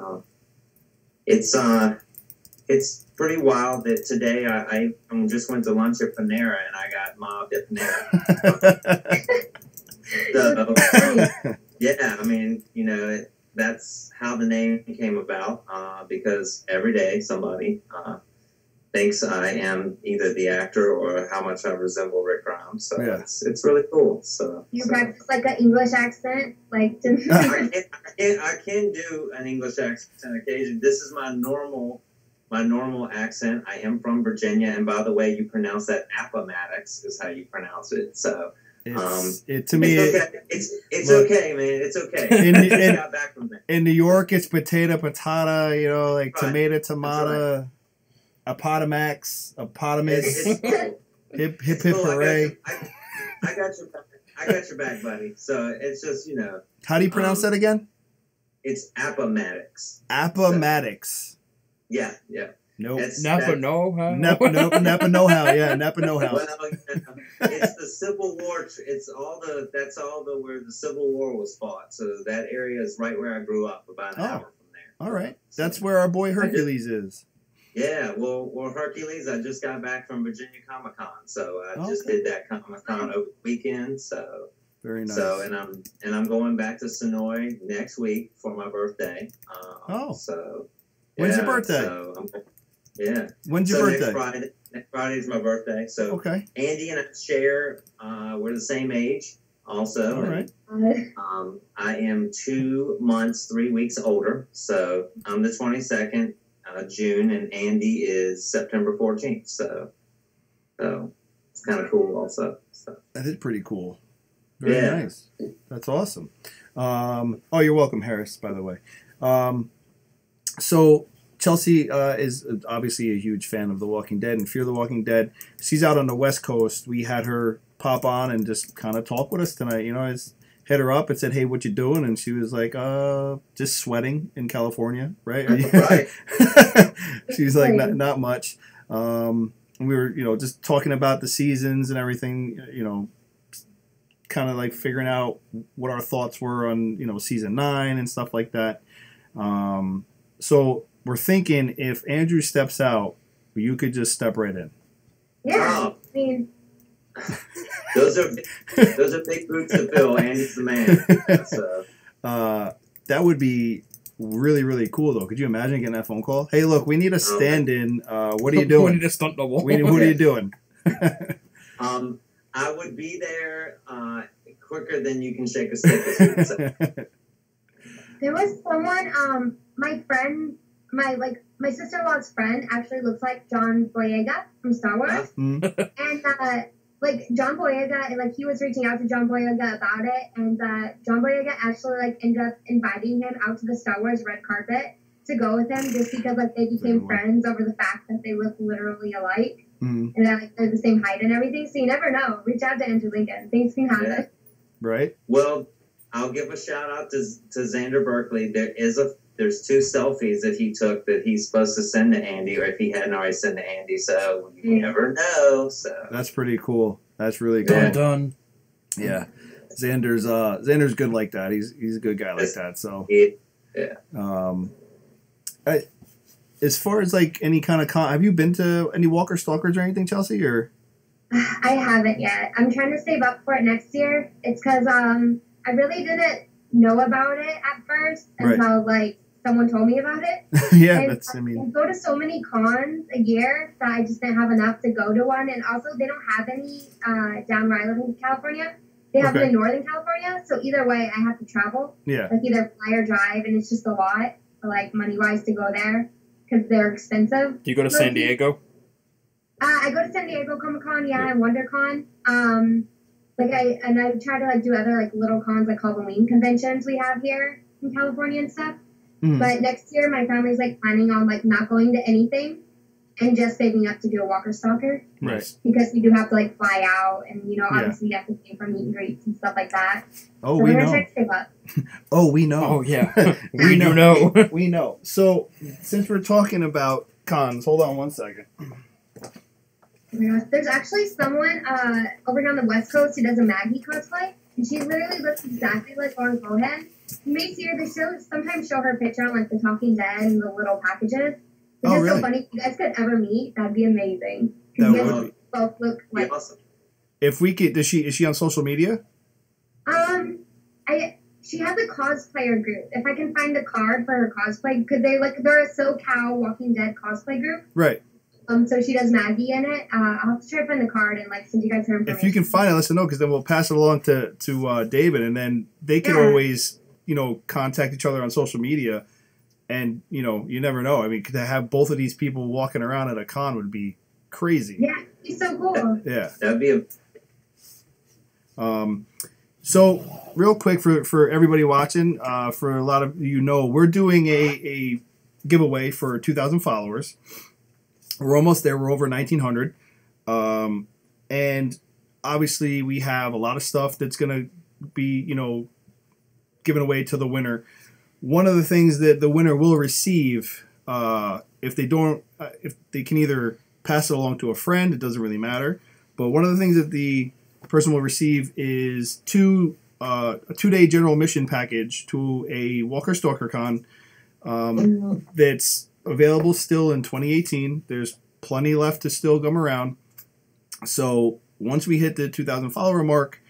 it's pretty wild that today I just went to lunch at Panera and I got mobbed at Panera. So, yeah, I mean, that's how the name came about because every day somebody thinks I am either the actor or how much I resemble Rick Grimes. So it's really cool. So you practice an English accent, I can do an English accent occasionally. This is my normal accent. I am from Virginia, and by the way, you pronounce that Appomattox is how you pronounce it. So it's okay. It's okay, man. It's okay. I got back from there. In New York, it's potato, patata. Tomato, tomato, Appomattox, Appotamus, hip hooray. I got your back, buddy. So it's just How do you pronounce that again? It's Appomattox. Appomattox. So, yeah. Nope. Napa know-how? Napa know-how. Yeah, Napa know-how. Well, it's the Civil War. That's all where the Civil War was fought. So that area is right where I grew up, about an hour from there. All right. That's where our boy Hercules is. Yeah, well, Hercules, I just got back from Virginia Comic-Con, so I just did that Comic-Con over the weekend. So very nice. So and I'm going back to Sonoy next week for my birthday. So when's your birthday? When's your birthday? Next Friday is my birthday. So okay. Andy and I share. We're the same age, also. All right. I am 2 months, 3 weeks older. So I'm the 22nd. June, and Andy is September 14th. So it's kind of cool also. So. That is pretty cool. Very nice. That's awesome. You're welcome, Harris, by the way. So Chelsea is obviously a huge fan of The Walking Dead and Fear the Walking Dead. She's out on the West Coast. We had her pop on and just kind of talk with us tonight. It's hit her up and said, "Hey, what you doing?" And she was like, just sweating in California, right?" Right. She's like, "Not much." We were, just talking about the seasons and everything, kind of like figuring out what our thoughts were on, season 9 and stuff like that. So we're thinking if Andrew steps out, you could just step right in. Yeah, I mean, those are big boots to fill. Andy's the man. So. That would be really, really cool, though. Could you imagine getting that phone call? Hey, look, we need a stand-in. What are you doing? We need a stunt double. What are you doing? I would be there quicker than you can shake a stick. As we would say. there was someone, my friend, my sister-in-law's friend actually looks like John Boyega from Star Wars. And, John Boyega, he was reaching out to John Boyega about it, and John Boyega actually, ended up inviting him out to the Star Wars red carpet to go with him just because, they became friends over the fact that they look literally alike. And that, they're the same height and everything, so you never know. Reach out to Andrew Lincoln. Things can happen. Yeah. Right. Well, I'll give a shout-out to Xander Berkeley. There's 2 selfies that he took that he's supposed to send to Andy, or if he hadn't already sent to Andy, so you never know. So that's pretty cool. That's really cool. Yeah. Done. Yeah, Xander's good like that. He's a good guy like that. So yeah. As far as any kind of have you been to any Walker Stalkers or anything, Chelsea? Or I haven't yet. I'm trying to save up for it next year. It's because I really didn't know about it at first until someone told me about it. Yeah, and, I go to so many cons a year that I just didn't have enough to go to one. And also, they don't have any down where I live in California. They have them in Northern California. So either way, I have to travel. Yeah. Either fly or drive, and it's just a lot for money-wise to go there because they're expensive. Do you go to San Diego? I go to San Diego Comic-Con, and WonderCon. I try to do other little cons like Halloween conventions we have here in California and stuff. But next year my family's planning on not going to anything and just saving up to do a Walker Stalker. Right. Because we do have to fly out and obviously you have to pay for meet and greets and stuff like that. Oh, so we we're know. trying to save up. Oh, we know. Oh yeah. We know. We know. So since we're talking about cons, hold on one second. There's actually someone over here on the West Coast who does a Maggie cosplay, and she literally looks exactly like Lauren Cohan. You may see her. They sometimes show her picture on the Talking Dead and the little packages. It's just so funny. If you guys could ever meet, that'd be amazing. That you would guys both look like awesome. If we could, is she on social media? She has a cosplayer group. If I can find a card for her cosplay, because they're a SoCal Walking Dead cosplay group. Right. So she does Maggie in it. I'll have to try to find the card and send you guys her information. If you can find it, let us know, because then we'll pass it along to David, and then they can always contact each other on social media, and you never know. I mean, to have both of these people walking around at a con would be crazy. Yeah, he's so cool. Yeah, that'd be So real quick for everybody watching, for a lot of we're doing a giveaway for 2,000 followers. We're almost there. We're over 1,900. And obviously we have a lot of stuff that's going to be, given away to the winner. One of the things that the winner will receive, if they can either pass it along to a friend, it doesn't really matter. But one of the things that the person will receive is a 2-day general admission package to a Walker Stalker Con that's available still in 2018. There's plenty left to still come around. So once we hit the 2,000 follower mark,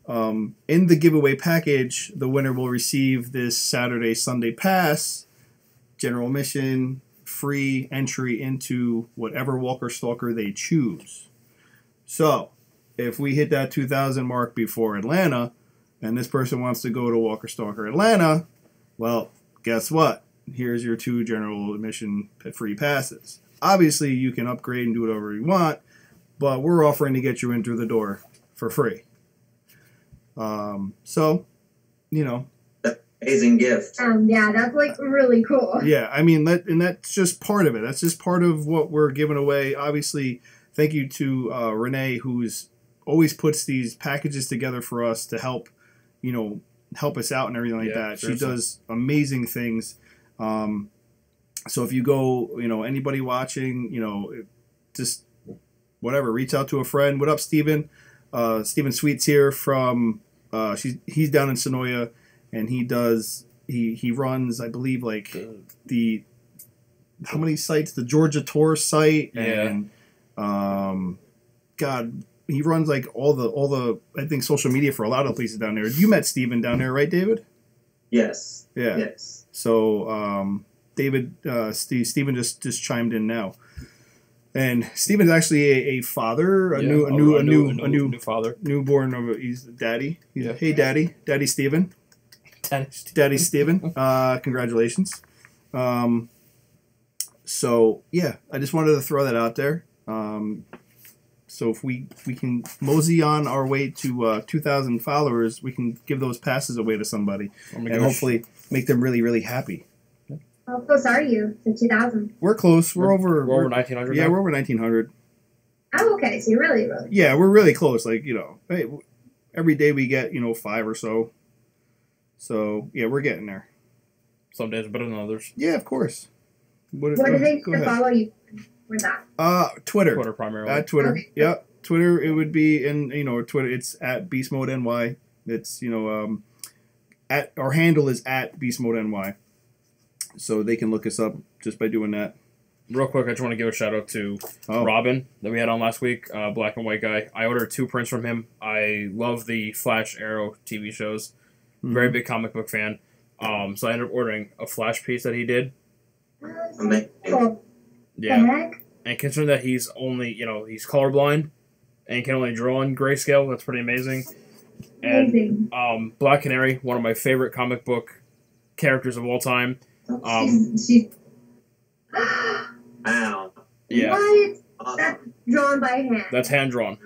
in the giveaway package, the winner will receive this Saturday-Sunday pass, general admission, free entry into whatever Walker Stalker they choose. So if we hit that 2,000 mark before Atlanta, and this person wants to go to Walker Stalker Atlanta, well, guess what? Here's your 2 general admission free passes. Obviously, you can upgrade and do whatever you want, but we're offering to get you in through the door for free. So, amazing gift. Yeah, that's really cool. Yeah, I mean, that's just part of it. That's just part of what we're giving away. Obviously, thank you to Renee, who's always puts these packages together for us to help, help us out and everything like that. seriously. She does amazing things. So if you go, anybody watching, just whatever, reach out to a friend. What up, Steven? Steven Sweets here from he's down in Sonoya, and he runs, I believe, like the how many sites? The Georgia Tour site, and God, he runs like all the I think social media for a lot of places down there. You met Steven down there, right, David? Yes. Yeah. Yes. So David, Steven just chimed in now. And Steven's actually a father, a new father, newborn of he's daddy. Yeah. Hey, Daddy Steven. Daddy Steven. Congratulations. So yeah, I just wanted to throw that out there. So if we can mosey on our way to 2,000 followers, we can give those passes away to somebody, and hopefully make them really, really happy. How close are you to 2,000? We're close. We're over 1,900. Yeah, now? we're over 1,900. Oh, okay. So you're really, really. Yeah, we're really close. Like, hey, every day we get, 5 or so. So, yeah, we're getting there. Some days are better than others. Yeah, of course. What do they follow you? Where's that? Twitter. Twitter primarily. At Twitter. Okay. Yep. Twitter, it would be in, Twitter, it's at Beast Mode NY. It's, at our handle is at Beast Mode NY. So they can look us up just by doing that. Real quick, I just want to give a shout out to Robin that we had on last week, Black and White guy. I ordered 2 prints from him. I love the Flash Arrow TV shows. Very big comic book fan. So I ended up ordering a Flash piece that he did. Amazing. Cool. Yeah. The heck? And considering that he's only, he's colorblind and can only draw in grayscale, that's pretty amazing. Amazing. And Black Canary, one of my favorite comic book characters of all time. She's Wow. Yeah. What? Awesome. That's drawn by hand. That's hand drawn.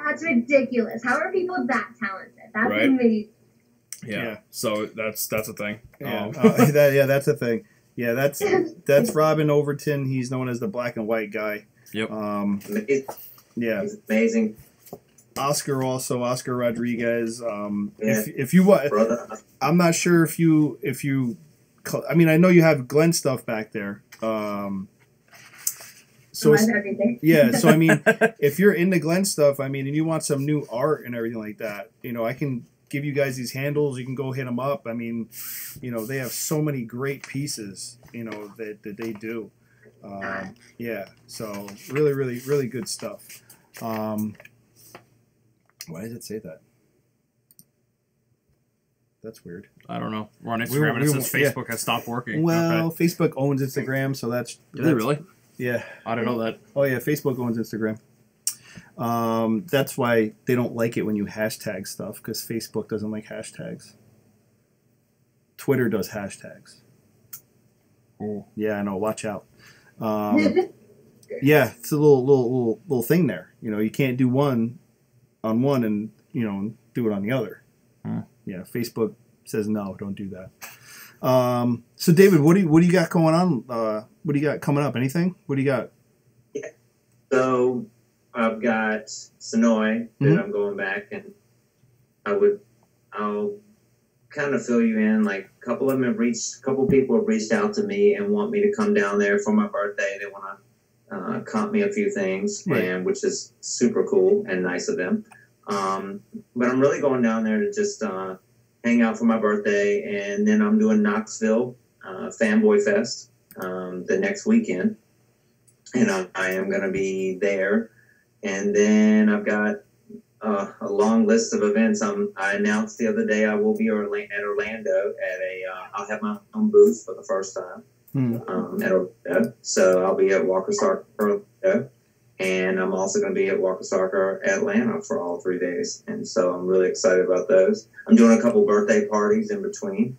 That's ridiculous. How are people that talented? That's Right? amazing. Yeah. So that's a thing. Yeah, that's a thing. Yeah, that's Robin Overton. He's known as the Black and White guy. Yep. Amazing. Yeah. He's amazing. Oscar Rodriguez. Yeah. If you want, Brother. I'm not sure if you. I mean, I know you have Glenn stuff back there. So Everything. yeah, so I mean, if you're into Glenn stuff, I mean, and you want some new art and everything like that, I can give you guys these handles. You can go hit them up. I mean, they have so many great pieces, that they do. Yeah, so really, really, really good stuff. Why does it say that? That's weird. I don't know. We're on Instagram and it says Facebook has stopped working. Well, Okay. Facebook owns Instagram, so that's... Do they really? Yeah. I didn't know that. Oh, yeah, Facebook owns Instagram. That's why they don't like it when you hashtag stuff, because Facebook doesn't like hashtags. Twitter does hashtags. Oh. Yeah, I know. Watch out. Yeah, it's a little thing there. You can't do one on one and, do it on the other. Yeah, Facebook says no, don't do that. So David, what do you got going on? What do you got coming up? Anything? What do you got? Yeah. So I've got Sonoy that I'm going back, and I'll kind of fill you in. Like a couple people have reached out to me and want me to come down there for my birthday. They want to comp me a few things, Right. and which is super cool and nice of them. But I'm really going down there to just hang out for my birthday, and then I'm doing Knoxville Fanboy Fest the next weekend, and I am going to be there. And then I've got a long list of events. I announced the other day I will be at Orlando at I'll have my own booth for the first time at Orlando. So I'll be at Walker Soccer Orlando. And I'm also going to be at Walker Soccer Atlanta for all 3 days. And so I'm really excited about those. I'm doing a couple birthday parties in between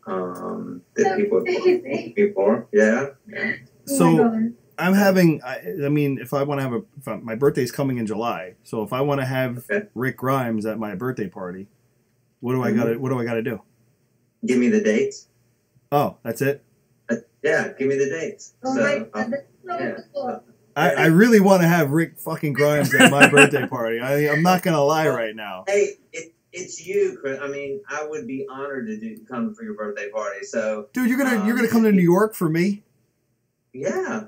that people have booked before. Yeah. So I'm having, I mean, if I want to have my birthday's coming in July. So if I want to have Rick Grimes at my birthday party, what do I got to do? Give me the dates. Oh, that's it? Yeah, give me the dates. Oh So, my God, that's so cool. I really want to have Rick fucking Grimes at my birthday party. I'm not going to lie right now. Hey, it's you, Chris. I mean, I would be honored to come for your birthday party. So, Dude, you're gonna come to New York for me? Yeah,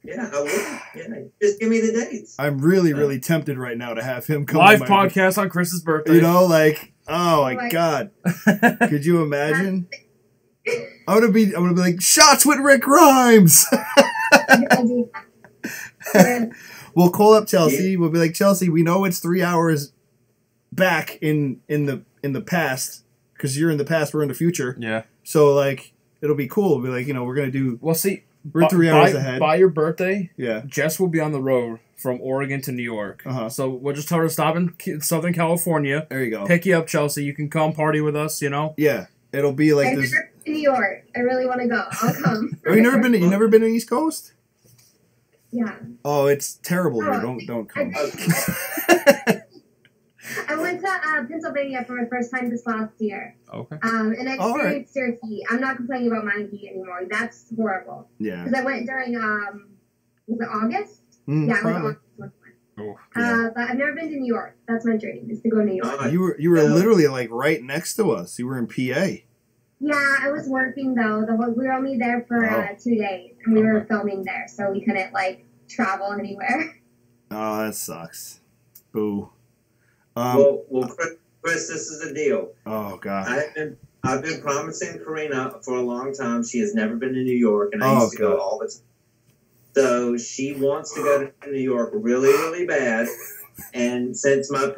I would. Yeah, just give me the dates. I'm really tempted right now to have him come. Live podcast on Chris's birthday. You know, like, oh my God, could you imagine? I'm gonna be like, shots with Rick Grimes. We'll call up Chelsea. We'll be like, Chelsea, we know it's 3 hours back in the past because you're in the past, we're in the future. Yeah. So like, it'll be cool. We'll be like, we're gonna do. Well, see, we're 3 hours ahead. By your birthday, yeah, Jess will be on the road from Oregon to New York. So we'll just tell her to stop in Southern California. There you go. Pick you up, Chelsea. You can come party with us. Yeah, it'll be like this. New York. I really want to go. I'll come. Oh, you never been to the East Coast? Yeah. Oh, it's terrible here. Don't come. I went to Pennsylvania for my first time this last year. Okay. And I experienced their heat. I'm not complaining about my heat anymore. That's horrible. Yeah. Because I went during was it August? Yeah, probably. it was August. But I've never been to New York. That's my dream, is to go to New York. You were literally like right next to us. You were in PA. Yeah, I was working though. We were only there for 2 days, and we were filming there, so we couldn't like travel anywhere. Oh, that sucks. Boo. Well, Chris, this is the deal. Oh God. I've been promising Karina for a long time. She has never been to New York, and I used to go all the time. So she wants to go to New York really, really bad. And since my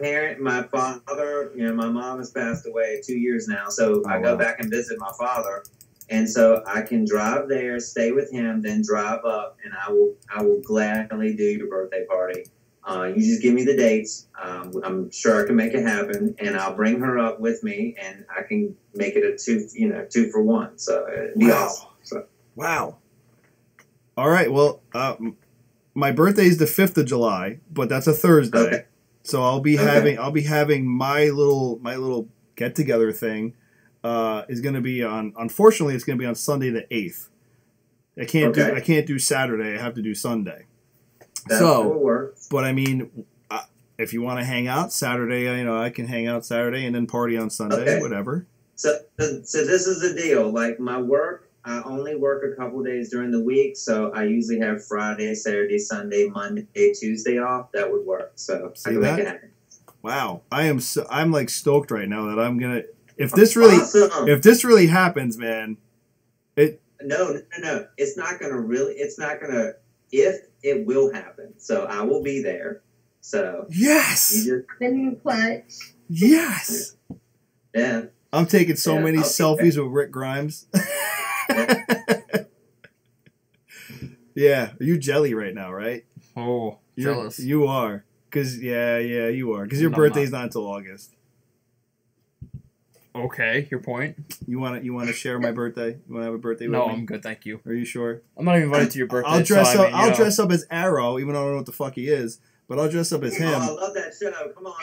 father, my mom has passed away 2 years now, so I go back and visit my father, and so I can drive there, stay with him, then drive up, and I will gladly do your birthday party. You just give me the dates. I'm sure I can make it happen, and I'll bring her up with me, and I can make it a 2 for 1. So it'd be awesome. So. Wow. All right. Well, my birthday is the 5th of July, but that's a Thursday. Okay. So I'll be having my little get together thing. Is going to be on. Unfortunately, it's going to be on Sunday the 8th. I can't do Saturday. I have to do Sunday. That will work. But I mean, if you want to hang out Saturday, I can hang out Saturday and then party on Sunday, whatever. So this is the deal. Like my work, I only work a couple days during the week, so I usually have Friday, Saturday, Sunday, Monday, Tuesday off. That would work. So I can make it happen. Wow, I'm like stoked right now that I'm gonna. If this really happens, man, No. It's not gonna. If it will happen, so I will be there. So yes, been clutch. Yes. Yeah. I'm taking so many selfies with Rick Grimes. Yeah, you jelly right now, right? Oh, jealous. You are, cause you are, cause your birthday's not until August. Okay, your point. You want to share my birthday? You want to have a birthday with me? No, I'm good, thank you. Are you sure? I'm not even invited to your birthday. I'll dress up. I'll dress up as Arrow, even though I don't know what the fuck he is. But I'll dress up as him. Oh, I love that show. Come on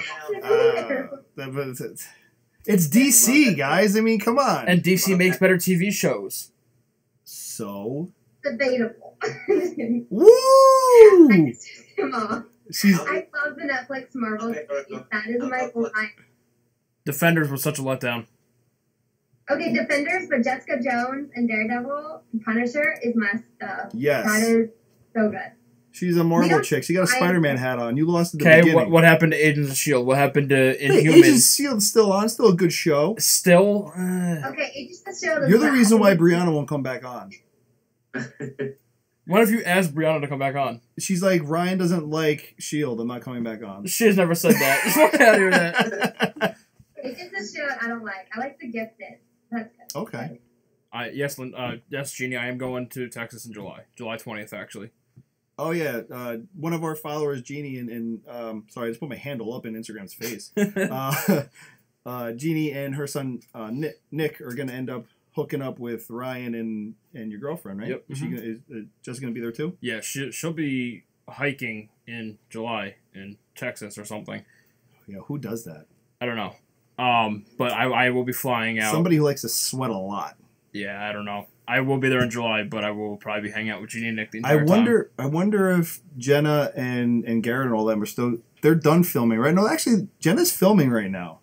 now. It's DC, guys. I mean, come on. And DC makes better TV shows. So debatable. Woo! Come on. I love the Netflix Marvel series. That is my line. Defenders was such a letdown. Okay, Defenders, but Jessica Jones and Daredevil and Punisher is my stuff. Yes. That is so good. She's a Marvel chick. She got a Spider-Man hat on. You lost at the beginning. Okay, what happened to Agents of S.H.I.E.L.D.? What happened to Inhumans? Agents of S.H.I.E.L.D.'s still on. Still a good show. Still? Okay, Agents of S.H.I.E.L.D. You're the reason why Brianna won't come back on. What if you asked Brianna to come back on? She's like, Ryan doesn't like S.H.I.E.L.D. I'm not coming back on. She has never said that. Just walk out of here with that. Agents of S.H.I.E.L.D. I don't like. I like The Gifted. That's good. Okay. Yes, Jeannie, I am going to Texas in July. July 20th, actually. Oh, yeah. One of our followers, Jeannie, and sorry, I just put my handle up in Instagram's face. Jeannie and her son, Nick, are going to end up hooking up with Ryan and your girlfriend, right? Yep. Is Jessica going to be there, too? Yeah, she'll be hiking in July in Texas or something. Yeah, who does that? I don't know. But I will be flying out. Somebody who likes to sweat a lot. Yeah, I don't know. I will be there in July, but I will probably be hanging out with Jeannie and Nick the entire time. I wonder if Jenna and Garrett and all them are still... They're done filming, right? No, actually, Jenna's filming right now.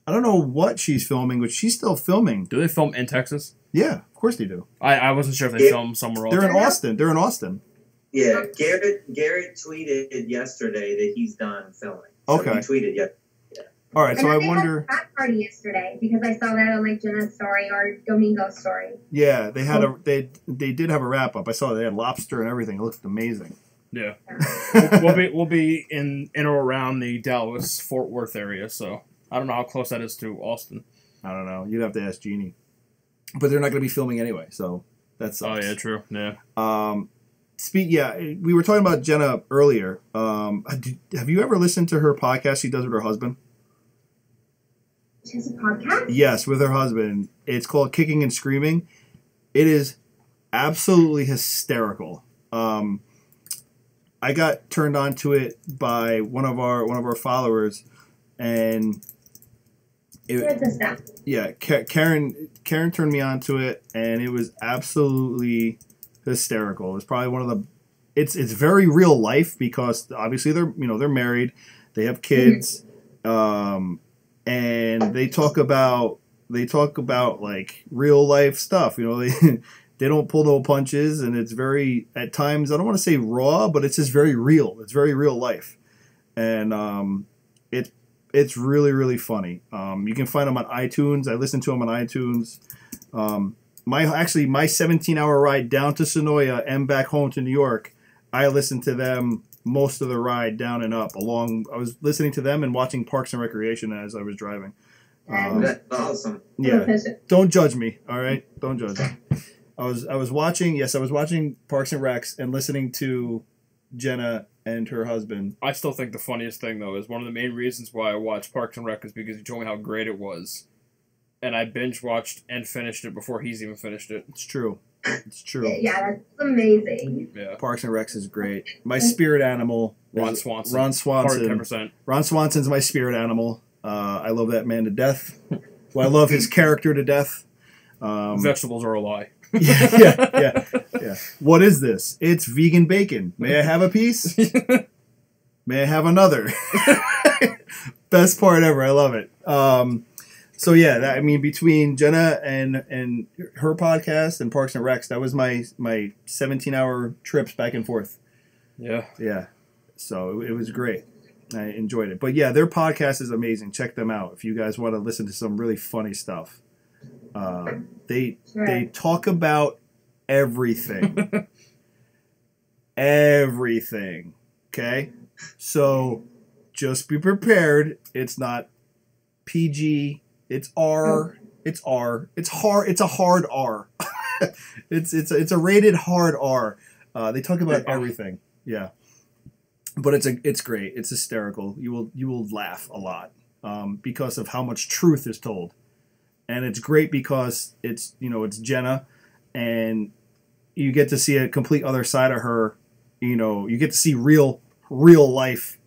I don't know what she's filming, but she's still filming. Do they film in Texas? Yeah, of course they do. I wasn't sure if they film somewhere else. They're in Austin. They're in Austin. Yeah, Garrett tweeted yesterday that he's done filming. So Okay. he tweeted yesterday. All right, so I They wonder. had a frat party yesterday because I saw that on like Jenna's story or Domingo's story. Yeah, they had they did have a wrap up. I saw they had lobster and everything. It looked amazing. Yeah. we'll be in or around the Dallas Fort Worth area, so I don't know how close that is to Austin. I don't know. You'd have to ask Jeannie. But they're not going to be filming anyway, so that's. Oh yeah, true. Yeah. We were talking about Jenna earlier. Have you ever listened to her podcast she does with her husband? She has a podcast? Yes, with her husband. It's called Kicking and Screaming. It is absolutely hysterical. I got turned on to it by one of our followers, and Where's this stuff? yeah, Karen turned me on to it, and it was absolutely hysterical. It's probably one of the. It's very real life because obviously they're married, they have kids, and they talk about like real life stuff. They don't pull no punches, and it's very, at times, I don't want to say raw, but it's just very real. It's very real life, and it's really, really funny. You can find them on iTunes. I listen to them on iTunes. My 17-hour ride down to Sonoya and back home to New York, I listened to them most of the ride down and up. I was listening to them and watching Parks and Recreation as I was driving. That's awesome. Yeah, don't judge me. All right, don't judge me. I was watching Parks and Recs and listening to Jenna and her husband. I still think the funniest thing though is one of the main reasons why I watched Parks and Rec is because he told me how great it was, and I binge watched and finished it before he's even finished it. It's true. It's true. Yeah, that's amazing. Yeah. Parks and Recs is great. My spirit animal, Ron Swanson. 110%. 110%. Ron Swanson's my spirit animal. I love that man to death. Well, I love his character to death. Vegetables are a lie. yeah. What is this? It's vegan bacon. May I have a piece? May I have another? Best part ever. I love it. So yeah, between Jenna and her podcast and Parks and Recs, that was my 17-hour trips back and forth. Yeah. Yeah. So it was great. I enjoyed it. But yeah, their podcast is amazing. Check them out if you guys want to listen to some really funny stuff. They talk about everything. Everything. Okay? So just be prepared. It's not PG. It's R. It's R. It's hard. It's a hard R. it's a rated hard R. They talk about everything. Yeah. But it's great. It's hysterical. You will laugh a lot because of how much truth is told. And it's great because it's Jenna, and you get to see a complete other side of her. You get to see real life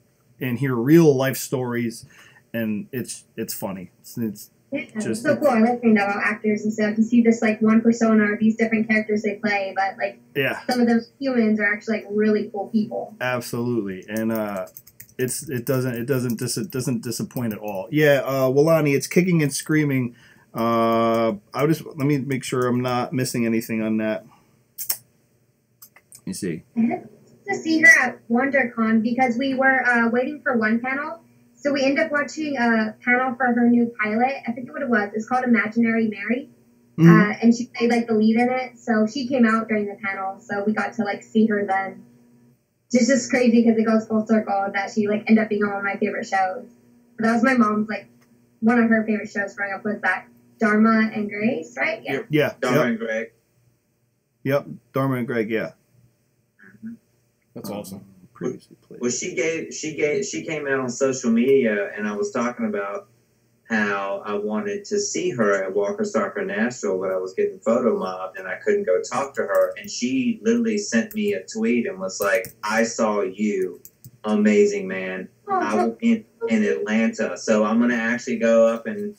and hear real life stories, and it's funny. It's just so cool. I like hearing about actors and stuff. You see this like one persona or these different characters they play, but like some of those humans are actually like really cool people. Absolutely, and it doesn't disappoint at all. Yeah, Walani, it's Kicking and Screaming. Let me make sure I'm not missing anything on that. Let me see. I had to see her at WonderCon because we were waiting for one panel. So we ended up watching a panel for her new pilot. I forget what it was. It's called Imaginary Mary. Mm-hmm. And she played like the lead in it. So she came out during the panel. So we got to like see her then. It's just crazy because it goes full circle that she like ended up being on one of my favorite shows. But that was my mom's like one of her favorite shows growing up was that Dharma and Grace, right? Yeah. Dharma and Greg. Yep. Dharma and Greg. Yeah. That's awesome. Previously played. Well, she came out on social media, and I was talking about how I wanted to see her at Walker Stalker Nashville, but I was getting photo mobbed and I couldn't go talk to her. And she literally sent me a tweet and was like, "I saw you, amazing man. I in Atlanta, so I'm gonna actually go up and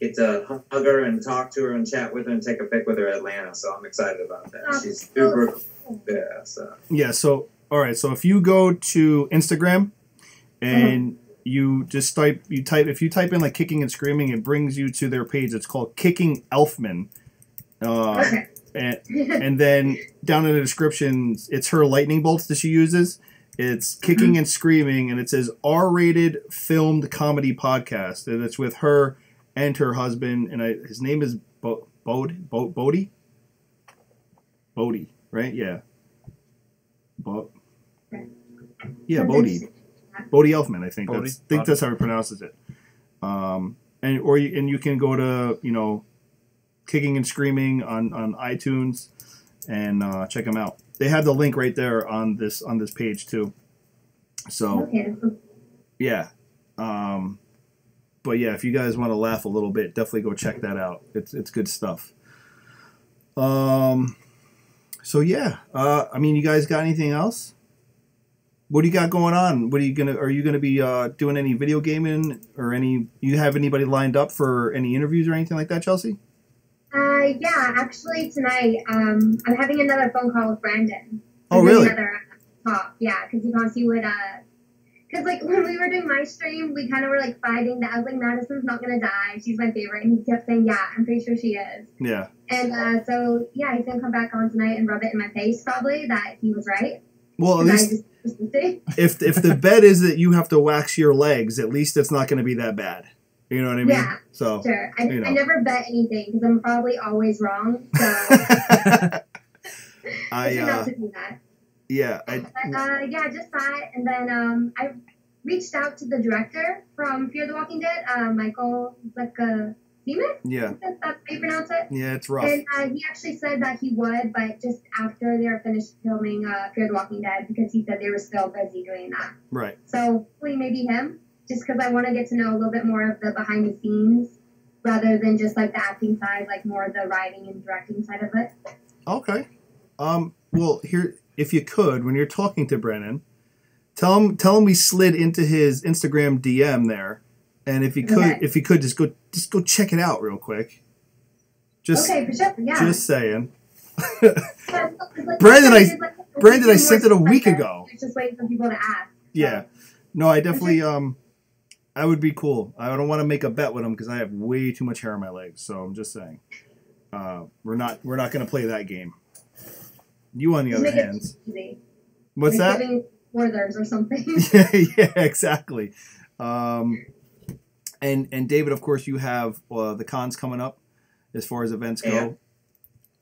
get to hug her and talk to her and chat with her and take a pic with her at Atlanta." So I'm excited about that. She's super cool. Yeah. So all right. So if you go to Instagram and you just type if you type in like Kicking and Screaming, it brings you to their page. It's called Kicking Elfman. Okay. And then down in the description, it's her lightning bolts that she uses. It's Kicking and Screaming, and it says R-rated filmed comedy podcast, and it's with her and her husband, and his name is Bodie, right? Yeah. Bodie Elfman, I think. That's how he pronounces it. And you can go to Kicking and Screaming on iTunes and check them out. They have the link right there on this page too. So yeah, but yeah, if you guys want to laugh a little bit, definitely go check that out. It's good stuff. So yeah, I mean, you guys got anything else? What do you got going on? Are you gonna be doing any video gaming or you have anybody lined up for any interviews or anything like that, Chelsea? Yeah, actually tonight, I'm having another phone call with Brandon. Oh, really? Another talk, yeah, because he would, because like when we were doing my stream, we kind of were like fighting that I was like, Madison's not gonna die, she's my favorite, and he kept saying, yeah, I'm pretty sure she is. Yeah. And so yeah, he's gonna come back on tonight and rub it in my face probably that he was right. Well, at least if the bet is that you have to wax your legs, at least it's not going to be that bad. You know what I mean? Yeah, so, sure. I never bet anything because I'm probably always wrong. So I not to do that. Yeah. Yeah, just that. And then I reached out to the director from Fear the Walking Dead, Michael Zemeckis. Yeah. That's how you pronounce it. Yeah, it's rough. And he actually said that he would, but just after they were finished filming Fear the Walking Dead, because he said they were still busy doing that. Right. So hopefully maybe him. Just because I want to get to know a little bit more of the behind the scenes rather than just like the acting side, like more of the writing and directing side of it. Okay. Well, here, if you could, when you're talking to Brennan, tell him we slid into his Instagram DM there, and if you could, just go check it out real quick. Okay, for sure. Yeah. Just saying. Brandon, I sent it a week ago. It's just waiting for people to ask. Yeah. No, I definitely I would be cool. I don't want to make a bet with him because I have way too much hair on my legs. So I'm just saying, we're not going to play that game. You on the other hand, what's that? Orders or something. Yeah, exactly. And David, of course, you have the cons coming up as far as events go.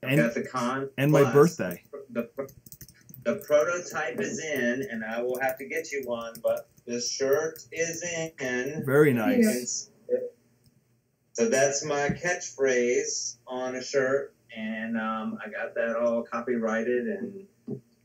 I got the con and my birthday. The prototype is in, and I will have to get you one, but the shirt is in. Very nice. So that's my catchphrase on a shirt, and I got that all copyrighted, and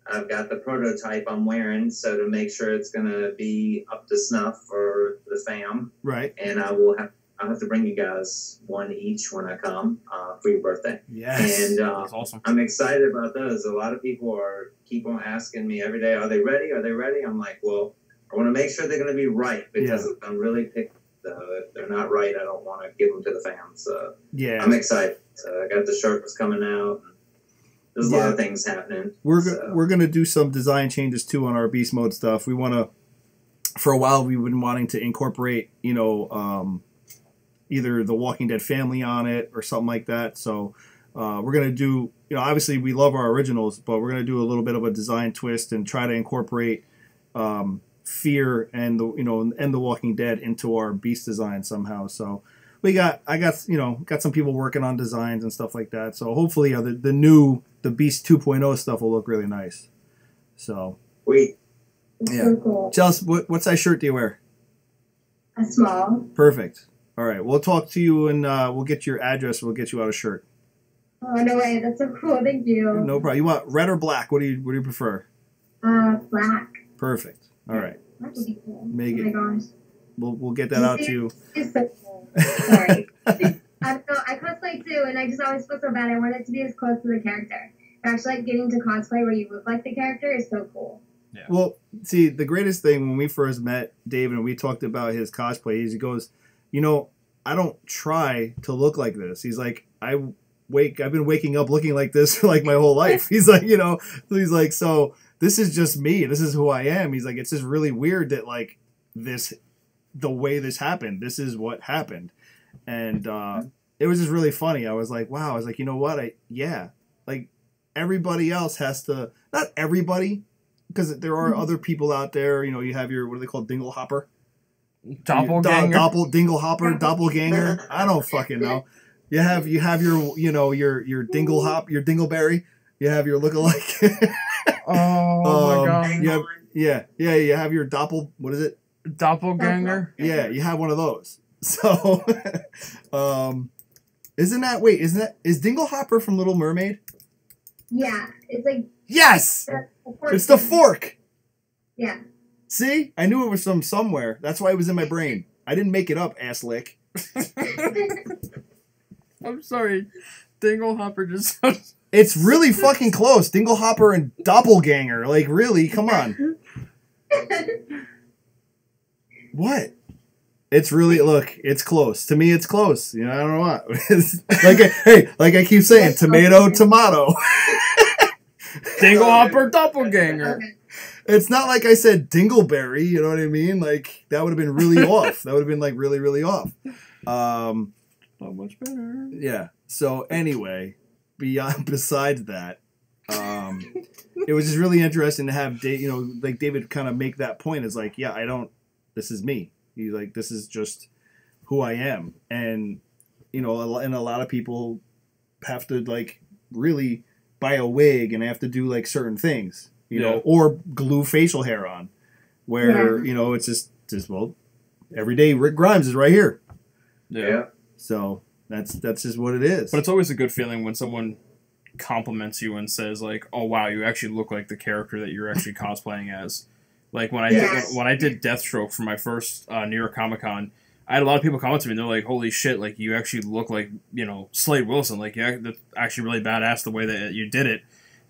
I've got the prototype I'm wearing, so to make sure it's going to be up to snuff for the fam. Right. And I'll have to bring you guys one each when I come for your birthday. Yes. And that's awesome. I'm excited about those. A lot of people keep on asking me every day, are they ready? Are they ready? I'm like, well, I want to make sure they're going to be right because I'm really picky. So if they're not right, I don't want to give them to the fam. So yeah, I'm excited. So I got the shirt that's coming out. There's a lot of things happening. We're going to do some design changes too on our Beast Mode stuff. We want to, for a while, we've been wanting to incorporate, either the Walking Dead family on it or something like that. So we're going to do, obviously we love our originals, but we're going to do a little bit of a design twist and try to incorporate Fear and the Walking Dead into our Beast design somehow. So I got some people working on designs and stuff like that. So hopefully the Beast 2.0 stuff will look really nice. So sweet. Yeah. So cool. Chelsea, what size shirt do you wear? A small. Perfect. All right, we'll talk to you and we'll get your address. We'll get you out a shirt. Oh no way! That's so cool. Thank you. No problem. You want red or black? What do you prefer? Black. Perfect. All right. That would be cool. Make oh it. my gosh. We'll get that out to you. It's so cool. Sorry. I cosplay too, and I just always feel so bad. I want it to be as close to the character. But actually, like getting to cosplay where you look like the character is so cool. Yeah. Well, see, the greatest thing when we first met David and we talked about his cosplay is he goes, I don't try to look like this. He's like, I've been waking up looking like this for like my whole life. He's like, he's like, so this is just me. This is who I am. He's like, it's just really weird that like this the way this happened. This is what happened. And it was just really funny. I was like, wow. I was like, you know what? Like everybody else has to, not everybody, because there are other people out there. You know, you have your, what are they called? Dingle hopper? Doppelganger? Dingle hopper, doppelganger. I don't fucking know. You have your, you know, your dingle hop, your dingleberry. You have your lookalike. Oh my god. You have your what is it? Doppelganger? Yeah, you have one of those. So, is Dinglehopper from Little Mermaid? Yeah, it's like yes, it's the fork. Yeah. See, I knew it was from somewhere. That's why it was in my brain. I didn't make it up, ass lick. I'm sorry, Dinglehopper just sounds. It's really fucking close. Dinglehopper and Doppelganger. Like, really? Come on. What? It's really, look, it's close. To me, it's close. You know, I don't know what. like I keep saying, tomato. Dinglehopper, Doppelganger. Okay. It's not like I said Dingleberry, you know what I mean? Like, that would have been really off. That would have been, like, really, really off. Not much better. Yeah. So, anyway, besides that, it was just really interesting to have, like David kind of make that point. It's like, yeah, this is me. He's like, this is just who I am. And, you know, and a lot of people have to, like, really buy a wig and have to do, like, certain things, you know, or glue facial hair on, where, you know, it's just, well, every day Rick Grimes is right here. Yeah. So that's just what it is. But it's always a good feeling when someone compliments you and says, like, oh, wow, you actually look like the character that you're actually cosplaying as. Like, when I did Deathstroke for my first New York Comic Con, I had a lot of people comment to me, and they're like, holy shit, like, you actually look like, you know, Slade Wilson. Like, yeah, that's actually really badass the way that you did it.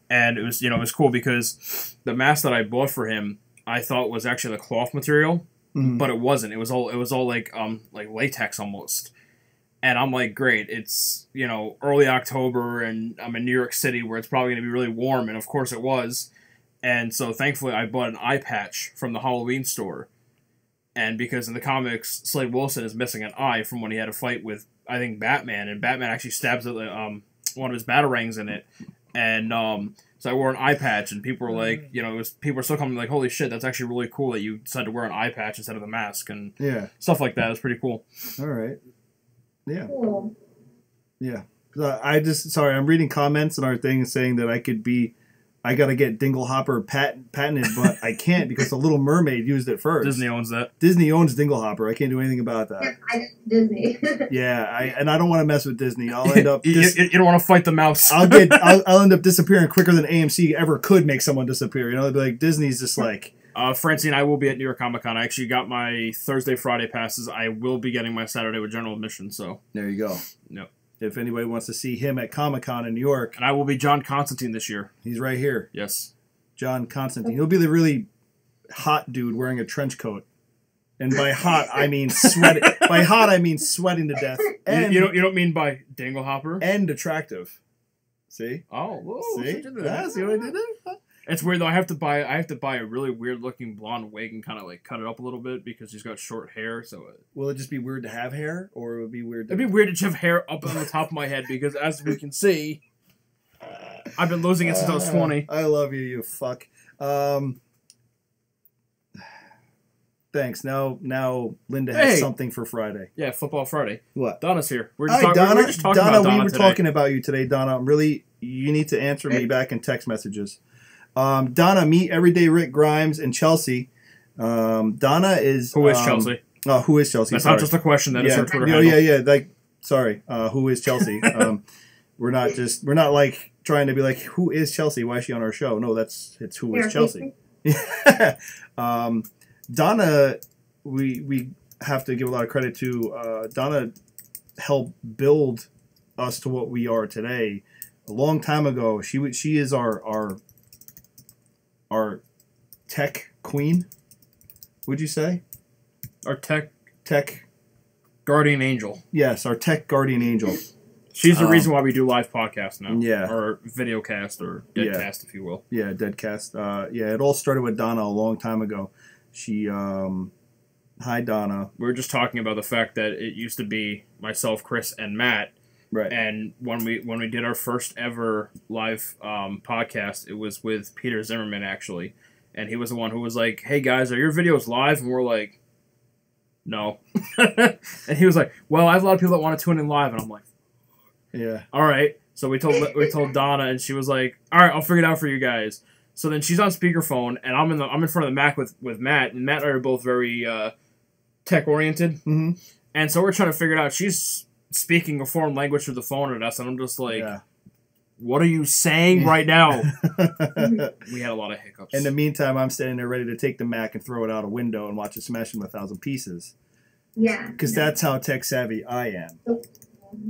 And it was, you know, it was cool because the mask that I bought for him, I thought was actually the cloth material, but it wasn't. It was all like latex almost. And I'm like, great, it's, you know, early October, and I'm in New York City where it's probably going to be really warm, and of course it was. And so, thankfully, I bought an eye patch from the Halloween store. And because in the comics, Slade Wilson is missing an eye from when he had a fight with, I think, Batman. And Batman actually stabs one of his batarangs in it. And so I wore an eye patch, and people were like, you know, people were still coming like, holy shit, that's actually really cool that you decided to wear an eye patch instead of the mask. And stuff like that. It's pretty cool. All right. Yeah. Cool. Yeah. I'm reading comments on our thing saying that I got to get Dinglehopper patented, but I can't because the Little Mermaid used it first. Disney owns that. Disney owns Dinglehopper. I can't do anything about that. Yeah, Disney. Yeah, I don't want to mess with Disney. I'll end up. You don't want to fight the mouse. I'll end up disappearing quicker than AMC ever could make someone disappear. You know, like Disney's just like. Francine, I will be at New York Comic Con. I actually got my Thursday, Friday passes. I will be getting my Saturday with general admission. So there you go. Yep. If anybody wants to see him at Comic Con in New York, and I will be John Constantine this year. He's right here. Yes, John Constantine. He'll be the really hot dude wearing a trench coat. And by hot, I mean sweating. By hot, I mean sweating to death. And you don't mean by Dinglehopper? And attractive. See? Oh, whoa! See? Yeah, see what I did there? It's weird though. I have to buy a really weird looking blonde wig and kind of like cut it up a little bit because he's got short hair. So will it just be weird to have hair, or it would be weird? It'd be weird to have hair up on the top of my head because, as we can see, I've been losing it since I was 20. I love you, you fuck. Thanks. Now Linda has something for Friday. Yeah, Football Friday. What? Donna's here. We're just talking about Donna. We were talking about you today, Donna. You need to answer me back in text messages. Donna, meet everyday Rick Grimes and Chelsea. Donna is who is Chelsea? Who is Chelsea? That's not just a question. That is her Twitter handle. Yeah. Like, sorry. Who is Chelsea? We're not like trying to be like, who is Chelsea? Why is she on our show? No, it's who is Chelsea. Donna, we have to give a lot of credit to. Donna helped build us to what we are today. A long time ago, she is our tech queen. Would you say? Our tech guardian angel. Yes, our tech guardian angel. She's the reason why we do live podcasts now. Yeah. Or videocast or DeadCast, if you will. Yeah, DeadCast. It all started with Donna a long time ago. She Hi, Donna. We were just talking about the fact that it used to be myself, Chris, and Matt. Right. And when we did our first ever live podcast, it was with Peter Zimmerman, actually. And he was the one who was like, hey, guys, are your videos live? And we're like, no. And he was like, well, I have a lot of people that want to tune in live. And I'm like, yeah. All right. So we told Donna, and she was like, all right, I'll figure it out for you guys. So then she's on speakerphone, and I'm in front of the Mac with Matt, and Matt and I are both very tech-oriented. Mm-hmm. And so we're trying to figure it out. She's speaking a foreign language through the phone at us, and I'm just like, what are you saying right now? We had a lot of hiccups. In the meantime, I'm standing there ready to take the Mac and throw it out a window and watch it smash into 1,000 pieces. Yeah. Because that's how tech-savvy I am.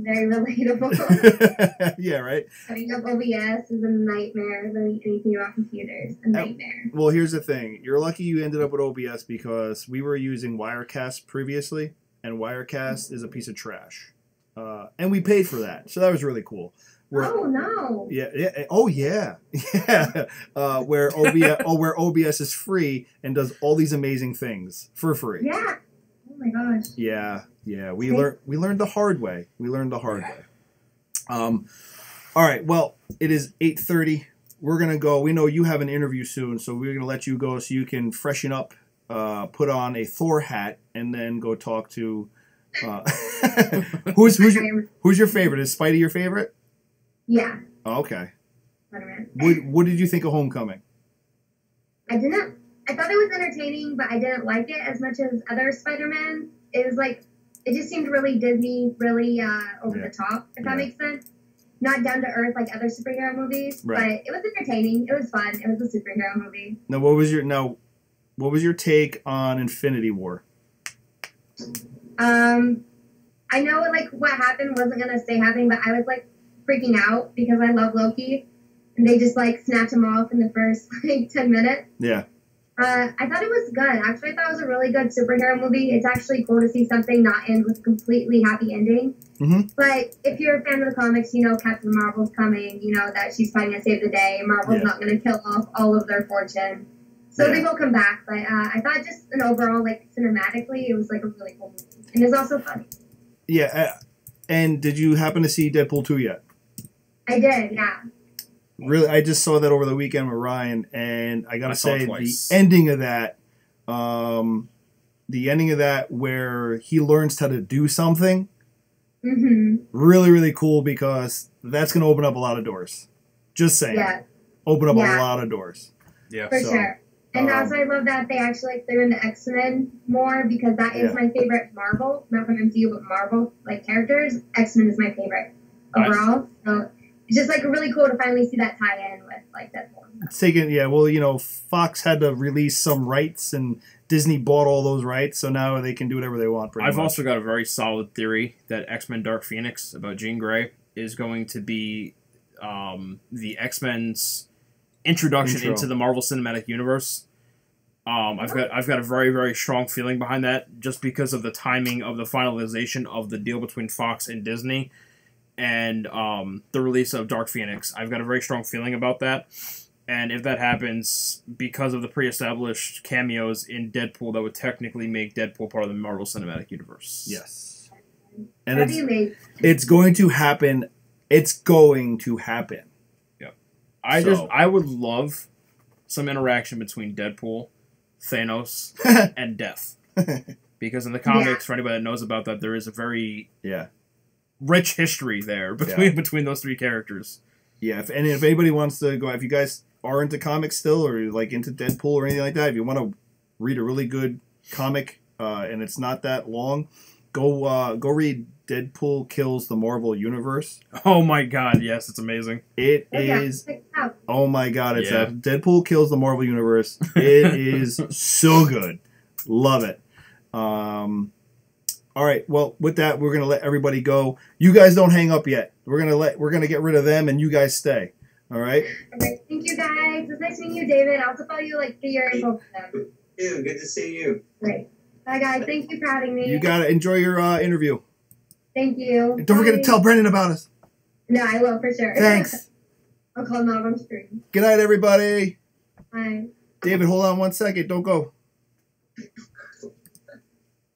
Very relatable. Yeah, right? Setting up OBS is a nightmare. Learning anything about computers, a nightmare. Well, here's the thing. You're lucky you ended up with OBS because we were using Wirecast previously, and Wirecast is a piece of trash. And we paid for that, so that was really cool. Oh no! Yeah. Oh yeah. Yeah. Where OBS is free and does all these amazing things for free. Yeah. Oh my gosh. Yeah. We learned the hard way. All right. Well, it is 8:30. We're gonna go. We know you have an interview soon, so we're gonna let you go so you can freshen up, put on a Thor hat, and then go talk to. Who's your favorite? Is Spidey your favorite? Yeah. Oh, okay. Spider-Man. What did you think of Homecoming? I thought it was entertaining, but I didn't like it as much as other Spider-Man. It was like, it just seemed really Disney, really over the top, if that makes sense. Not down to earth like other superhero movies, but it was entertaining. It was fun. It was a superhero movie. Now, what was your take on Infinity War? I know like what happened wasn't gonna stay happening, but I was like freaking out because I love Loki, and they just like snatch him off in the first like 10 minutes. Yeah. I thought it was good. Actually, I thought it was a really good superhero movie. It's actually cool to see something not end with a completely happy ending. Mm-hmm. But if you're a fan of the comics, you know Captain Marvel's coming. You know that she's fighting to save the day. Marvel's not going to kill off all of their fortune. So they will come back. But I thought just an overall, like, cinematically, it was like a really cool movie. And it's also funny. Yeah. And did you happen to see Deadpool 2 yet? I did, yeah. Really, I just saw that over the weekend with Ryan, and I gotta say, the ending of that where he learns how to do something, really, really cool, because that's gonna open up a lot of doors. Just saying, open up a lot of doors. Yeah, for sure. And also, I love that they actually like threw in the X-Men more, because that is my favorite Marvel, not from MCU, but Marvel like characters. X-Men is my favorite overall. So it's just like really cool to finally see that tie in with like Deadpool. It's taken, well, you know, Fox had to release some rights, and Disney bought all those rights, so now they can do whatever they want. I've also got a very solid theory that X-Men Dark Phoenix about Jean Grey is going to be the X-Men's introduction into the Marvel Cinematic Universe. I've got a very, very strong feeling behind that, just because of the timing of the finalization of the deal between Fox and Disney, and the release of Dark Phoenix. I've got a very strong feeling about that. And if that happens, because of the pre-established cameos in Deadpool, that would technically make Deadpool part of the Marvel Cinematic Universe. Yes. And it's going to happen. It's going to happen. Yeah. I would love some interaction between Deadpool, Thanos, and Death. Because in the comics, for anybody that knows about that, there is a very rich history there between those three characters. Yeah, if anybody wants to go, if you guys are into comics still, or like into Deadpool or anything like that, if you want to read a really good comic and it's not that long, go read Deadpool Kills the Marvel Universe. Oh my god, yes, it's amazing. It is. Oh my god, it's Deadpool Kills the Marvel Universe. It is so good. Love it. All right, well, with that, we're gonna let everybody go. You guys don't hang up yet. We're gonna get rid of them, and you guys stay. All right. All right. Thank you, guys. It's nice meeting you, David. I'll follow you like 3 years old. Good to see you. Great. Bye, guys. Thank you for having me. You gotta enjoy your interview. Thank you. And don't forget to tell Brendan about us. No, I will for sure. Thanks. I'll call him out on stream. Good night, everybody. Bye. David, hold on 1 second. Don't go.